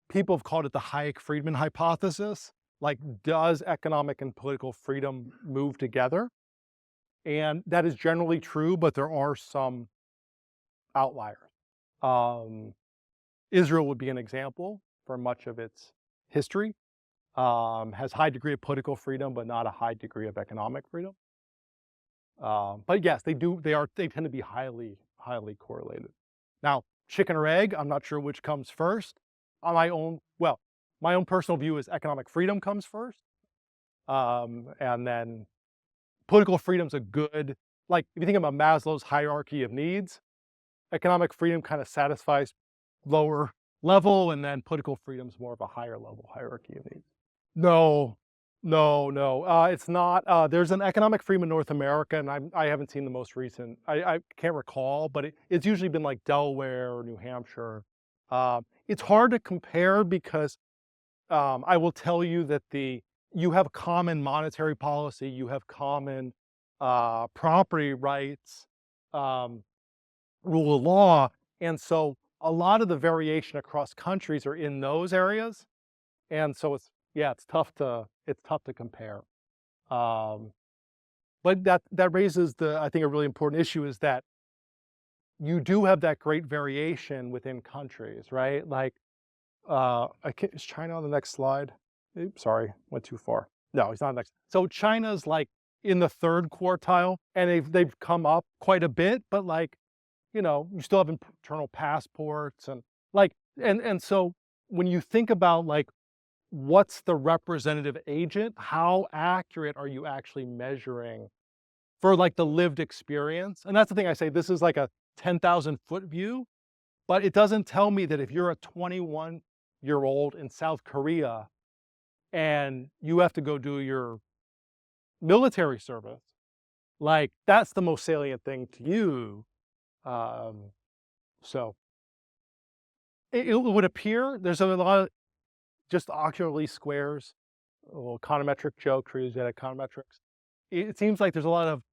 people have called it the Hayek-Friedman hypothesis. Like, does economic and political freedom move together? And that is generally true, but there are some outliers. Israel would be an example for much of its history. Has high degree of political freedom, but not a high degree of economic freedom. But yes, they tend to be highly correlated. Now, chicken or egg, I'm not sure which comes first. My own personal view is economic freedom comes first. And then political freedom's a good, like if you think about Maslow's hierarchy of needs, economic freedom kind of satisfies lower level, and then political freedom's more of a higher level hierarchy of needs. No. It's not. There's an economic freedom in North America, and I haven't seen the most recent. I can't recall, but it's usually been like Delaware or New Hampshire. It's hard to compare because I will tell you that you have common monetary policy, you have common property rights, rule of law, and so a lot of the variation across countries are in those areas, and so it's tough to compare. But that raises I think a really important issue is that you do have that great variation within countries, right? Like, is China on the next slide? Oops, sorry, went too far. No, he's not on the next. So China's like in the third quartile, and they've come up quite a bit, but like, you still have internal passports and like, and so when you think about like, what's the representative agent? How accurate are you actually measuring for like the lived experience? And that's the thing I say, this is like a 10,000-foot view, but it doesn't tell me that if you're a 21-year-old in South Korea, and you have to go do your military service, like that's the most salient thing to you. Um, so it would appear there's a lot of just ocular least squares, a little econometric joke, trees at econometrics. It seems like there's a lot of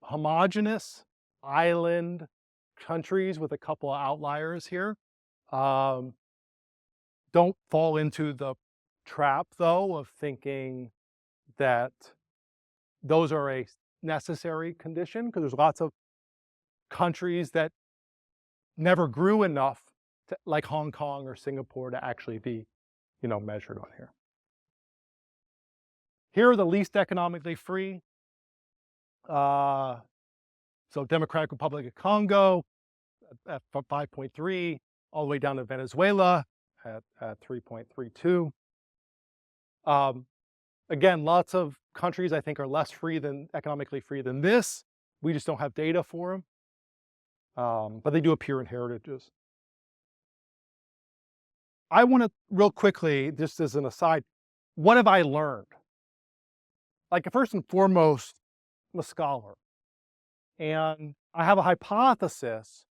homogeneous island countries with a couple of outliers here. Um, don't fall into the trap, though, of thinking that those are a necessary condition, because there's lots of countries that never grew enough to, like Hong Kong or Singapore, to actually be, measured on here. Here are the least economically free. So Democratic Republic of Congo at 5.3, all the way down to Venezuela at 3.32. Again, lots of countries I think are less free than economically free than this. We just don't have data for them, but they do appear in heritages. I want to real quickly, just as an aside, what have I learned? Like, first and foremost, I'm a scholar, and I have a hypothesis.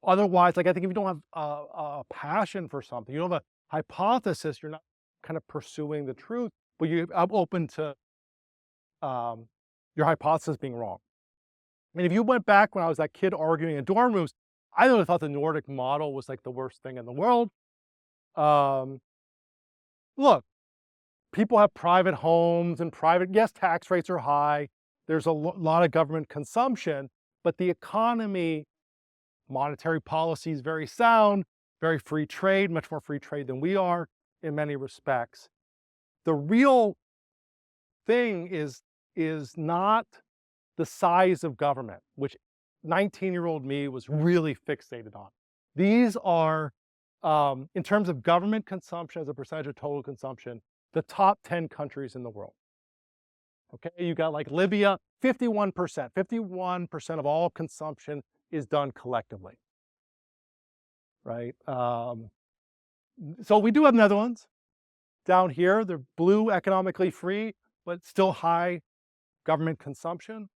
Otherwise, like, I think if you don't have a passion for something, you don't have a hypothesis, you're not kind of pursuing the truth, but I'm open to your hypothesis being wrong. And if you went back when I was that kid arguing in dorm rooms, I would have thought the Nordic model was like the worst thing in the world. Look, people have private homes and yes, tax rates are high. There's a lot of government consumption, but the economy, monetary policy is very sound, very free trade, much more free trade than we are in many respects. The real thing is not the size of government, which 19-year-old me was really fixated on. These are, in terms of government consumption as a percentage of total consumption, the top 10 countries in the world. Okay, you got like Libya, 51%. 51% of all consumption is done collectively, right? So we do have Netherlands down here. They're blue, economically free, but still high government consumption.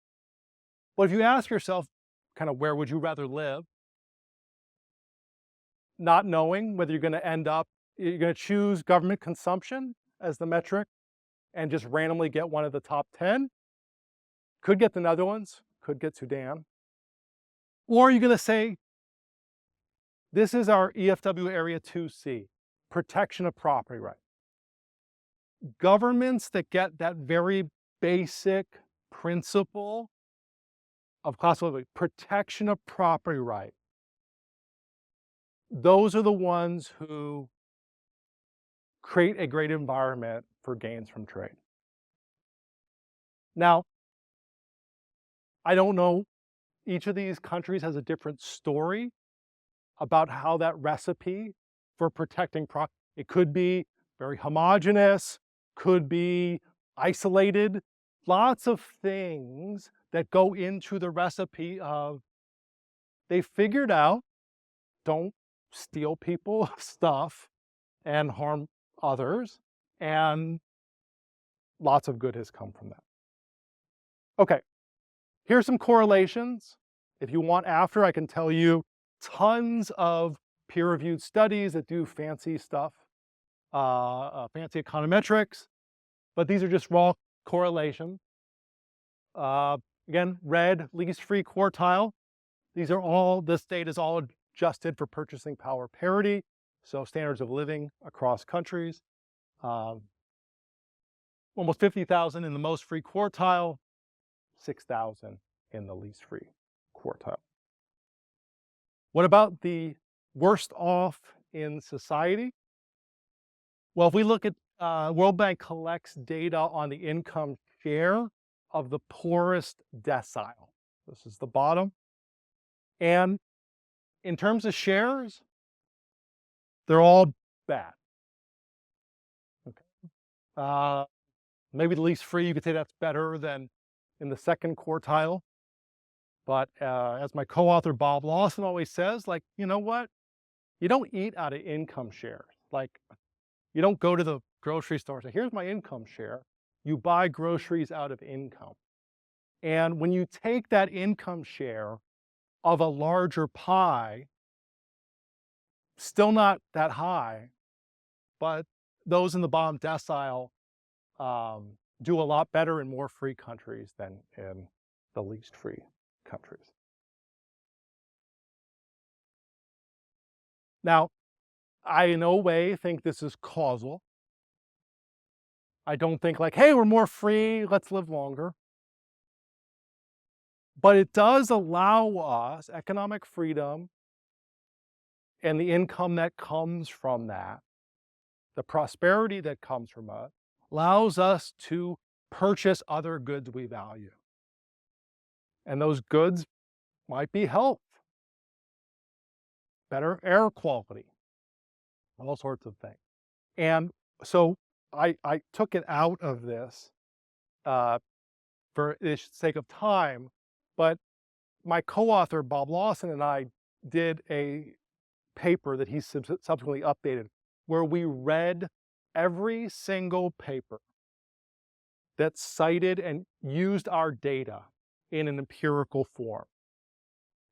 But if you ask yourself, kind of, where would you rather live? Not knowing whether you're going to choose government consumption as the metric and just randomly get one of the top 10. Could get the Netherlands, could get Sudan. Or you're going to say, this is our EFW Area 2C, protection of property rights. Governments that get that very basic principle of classical protection of property right, those are the ones who create a great environment for gains from trade. Now, I don't know, each of these countries has a different story about how that recipe for protecting property, it could be very homogeneous, could be isolated, lots of things that go into the recipe of, they figured out, don't steal people's stuff and harm others, and lots of good has come from that. Okay, here's some correlations. If you want after, I can tell you tons of peer-reviewed studies that do fancy stuff, fancy econometrics, but these are just raw correlations. Again, red, least free quartile. This data is all adjusted for purchasing power parity, so standards of living across countries. Almost 50,000 in the most free quartile, 6,000 in the least free quartile. What about the worst off in society? Well, if we look at World Bank collects data on the income share of the poorest decile. This is the bottom. And in terms of shares, they're all bad. Okay. Maybe the least free, you could say that's better than in the second quartile. But as my co-author Bob Lawson always says, like, you know what? You don't eat out of income shares. Like, You don't go to the grocery store and say, here's my income share. You buy groceries out of income. And when you take that income share of a larger pie, still not that high, but those in the bottom decile do a lot better in more free countries than in the least free countries. Now, I in no way think this is causal. I don't think like, hey, we're more free, let's live longer. But it does allow us economic freedom and the income that comes from that, the prosperity that comes from it, allows us to purchase other goods we value. And those goods might be health, better air quality, all sorts of things. And so I took it out of this for the sake of time, but my co-author, Bob Lawson, and I did a paper that he subsequently updated where we read every single paper that cited and used our data in an empirical form,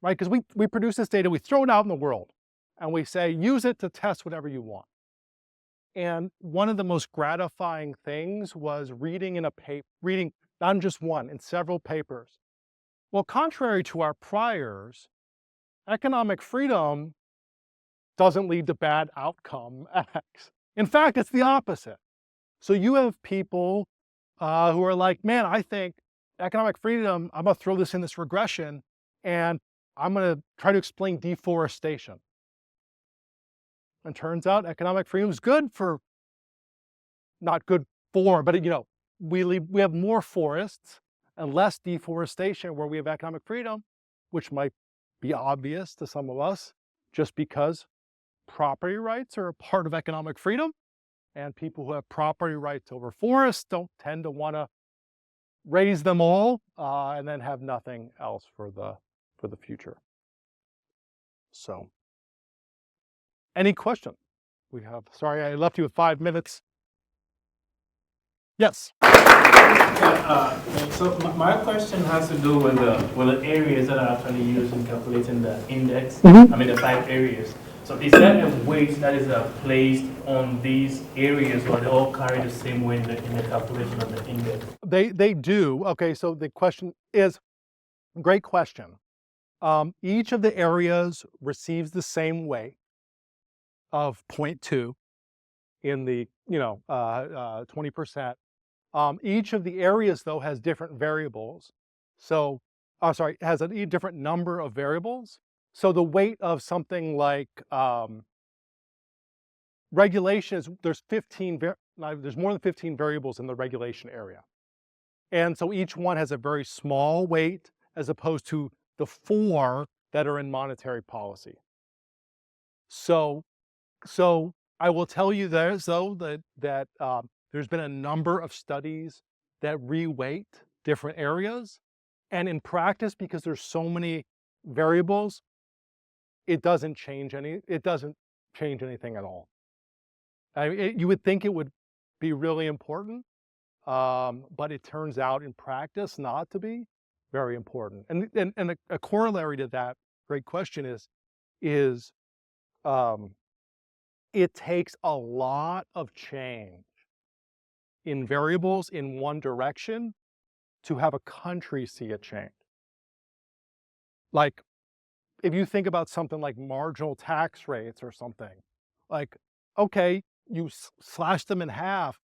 right? Because we produce this data, we throw it out in the world, and we say, use it to test whatever you want. And one of the most gratifying things was reading in a paper, reading not just one, in several papers. Well, contrary to our priors, economic freedom doesn't lead to bad outcome X. In fact, it's the opposite. So you have people who are like, man, I think economic freedom, I'm gonna throw this in this regression and I'm gonna try to explain deforestation. And turns out economic freedom is good for, not good for, but we have more forests and less deforestation where we have economic freedom, which might be obvious to some of us just because property rights are a part of economic freedom, and people who have property rights over forests don't tend to want to raise them all and then have nothing else for the future. So, any question? Sorry, I left you with 5 minutes. Yes. So my question has to do with the areas that are actually used in calculating the index. I mean the 5 areas. So is there a weight that is placed on these areas, or they all carry the same weight in the calculation of the index? They do. Okay, so the question is, great question. Each of the areas receives the same weight of 0.2 in the 20%. Each of the areas, though, has different variables. So, has a different number of variables. So the weight of something like regulation is, there's more than 15 variables in the regulation area. And so each one has a very small weight as opposed to the 4 that are in monetary policy. So I will tell you that there's been a number of studies that re-weight different areas. And in practice, because there's so many variables, it doesn't change anything at all. You would think it would be really important, but it turns out in practice not to be very important. And a corollary to that great question is it takes a lot of change in variables in one direction to have a country see a change. Like, if you think about something like marginal tax rates or something, like, okay, you slash them in half,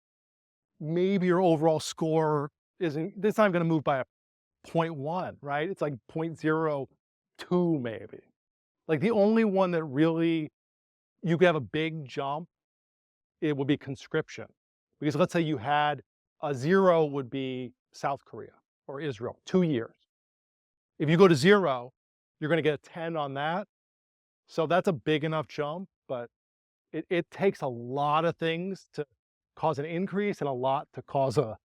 maybe your overall score it's not going to move by a 0.1, right? It's like 0.02 maybe. Like the only one that really you could have a big jump, it would be conscription. Because let's say you had a 0 would be South Korea or Israel, 2 years. If you go to 0, you're going to get a 10 on that. So that's a big enough jump, but it takes a lot of things to cause an increase and a lot to cause a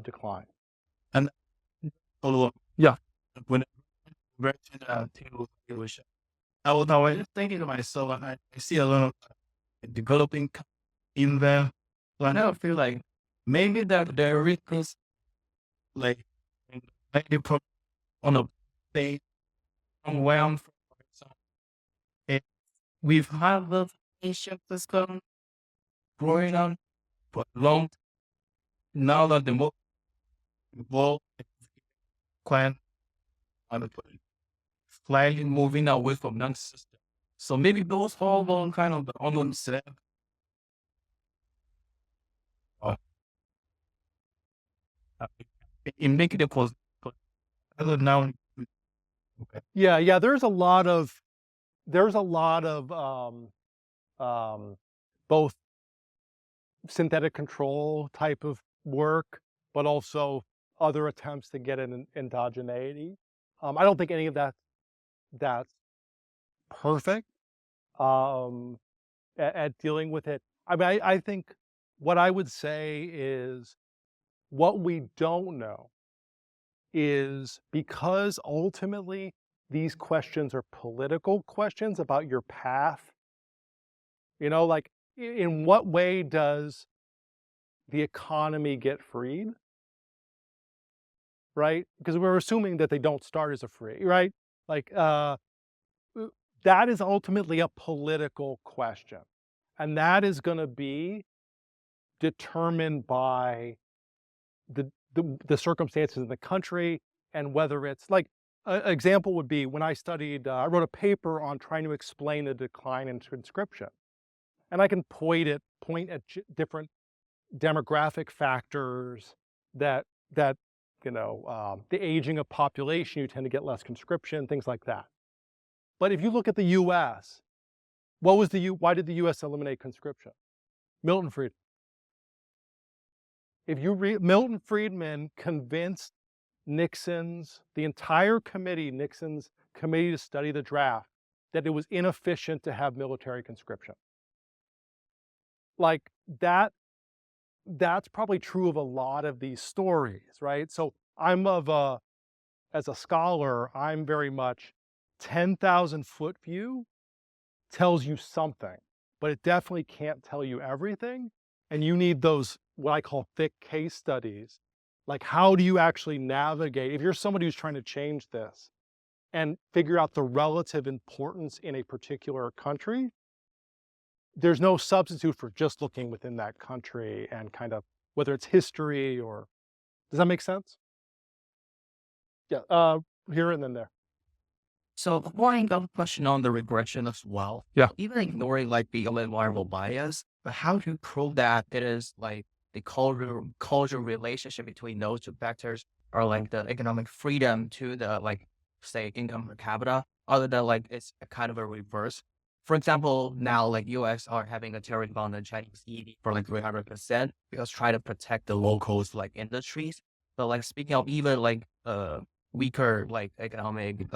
decline. And follow-up. Yeah. When I was thinking to myself, I see a lot of developing in them. So I now feel like maybe that there is like maybe on a base from where I'm from, for example, we've had the Asian system growing on for long. Now that the more involved quite slightly moving away from that system. So maybe those hormone kind of the hormone set. In making it was now. Okay. Yeah, there's a lot of both synthetic control type of work, but also other attempts to get an endogeneity. I don't think any of that's perfect at dealing with it. I mean, I think what I would say is what we don't know is because ultimately these questions are political questions about your path. Like in what way does the economy get freed? Right? Because we're assuming that they don't start as a free, right? Like that is ultimately a political question. And that is going to be determined by the circumstances in the country and whether it's like an example would be when I studied, I wrote a paper on trying to explain the decline in conscription. And I can point at different demographic factors that the aging of population, you tend to get less conscription, things like that. But if you look at the U.S., why did the U.S. eliminate conscription? Milton Friedman. If you read, Milton Friedman convinced the entire committee, Nixon's committee to study the draft, that it was inefficient to have military conscription. Like that's probably true of a lot of these stories, right? So as a scholar, I'm very much 10,000 foot view tells you something, but it definitely can't tell you everything. And you need those, what I call thick case studies. Like, how do you actually navigate? If you're somebody who's trying to change this and figure out the relative importance in a particular country, there's no substitute for just looking within that country and kind of whether it's history or, does that make sense? Yeah, here and then there. So following up question on the regression as well. Yeah. Even ignoring like the environmental bias, but how do you prove that it is like the cultural relationship between those two factors or like the economic freedom to the like say income per capita, other than like it's a kind of a reverse. For example, now like US are having a tariff on the Chinese EV for like 300% because try to protect the locals like industries. But like speaking of even like weaker like economic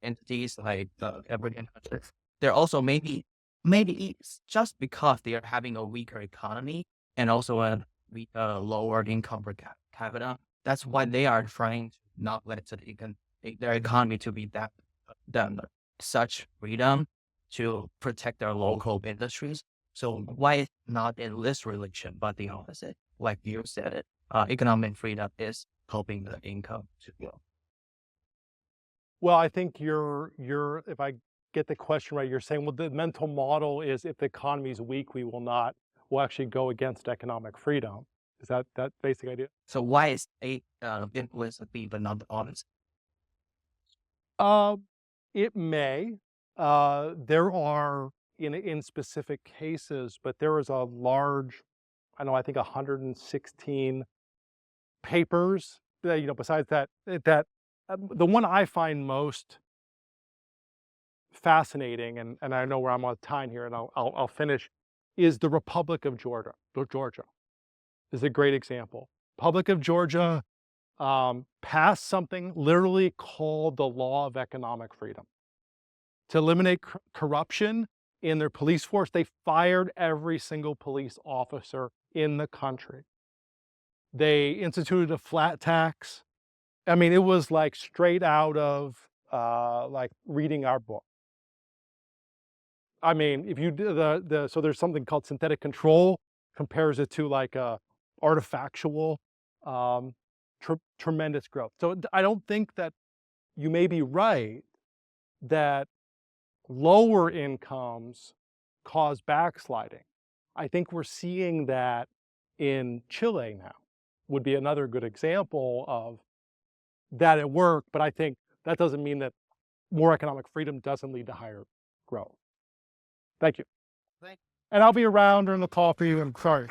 entities like African countries, they're also maybe it's just because they are having a weaker economy and also a lower income per capita. That's why they are trying to not let their economy to be that such freedom to protect their local industries. So why not in this relation, but the opposite? Like you said it, economic freedom is helping the income to grow. Well, I think if I get the question right, you're saying, well, the mental model is if the economy is weak, we'll actually go against economic freedom. Is that basic idea? So why is influence of B but not the opposite? It may. There are in specific cases, but there is a large, I think 116 papers that, besides that the one I find most fascinating, and I know where I'm on time here, and I'll finish, is the Republic of Georgia. Georgia is a great example. Republic of Georgia passed something literally called the Law of Economic Freedom. To eliminate corruption in their police force, they fired every single police officer in the country. They instituted a flat tax. I mean, it was like straight out of like reading our book. I mean, if you do so there's something called synthetic control, compares it to like a artifactual, um, tremendous growth. So I don't think that you may be right that lower incomes cause backsliding. I think we're seeing that in Chile now, would be another good example of that at work, but I think that doesn't mean that more economic freedom doesn't lead to higher growth. Thank you. Thank And I'll be around during the coffee. I'm sorry.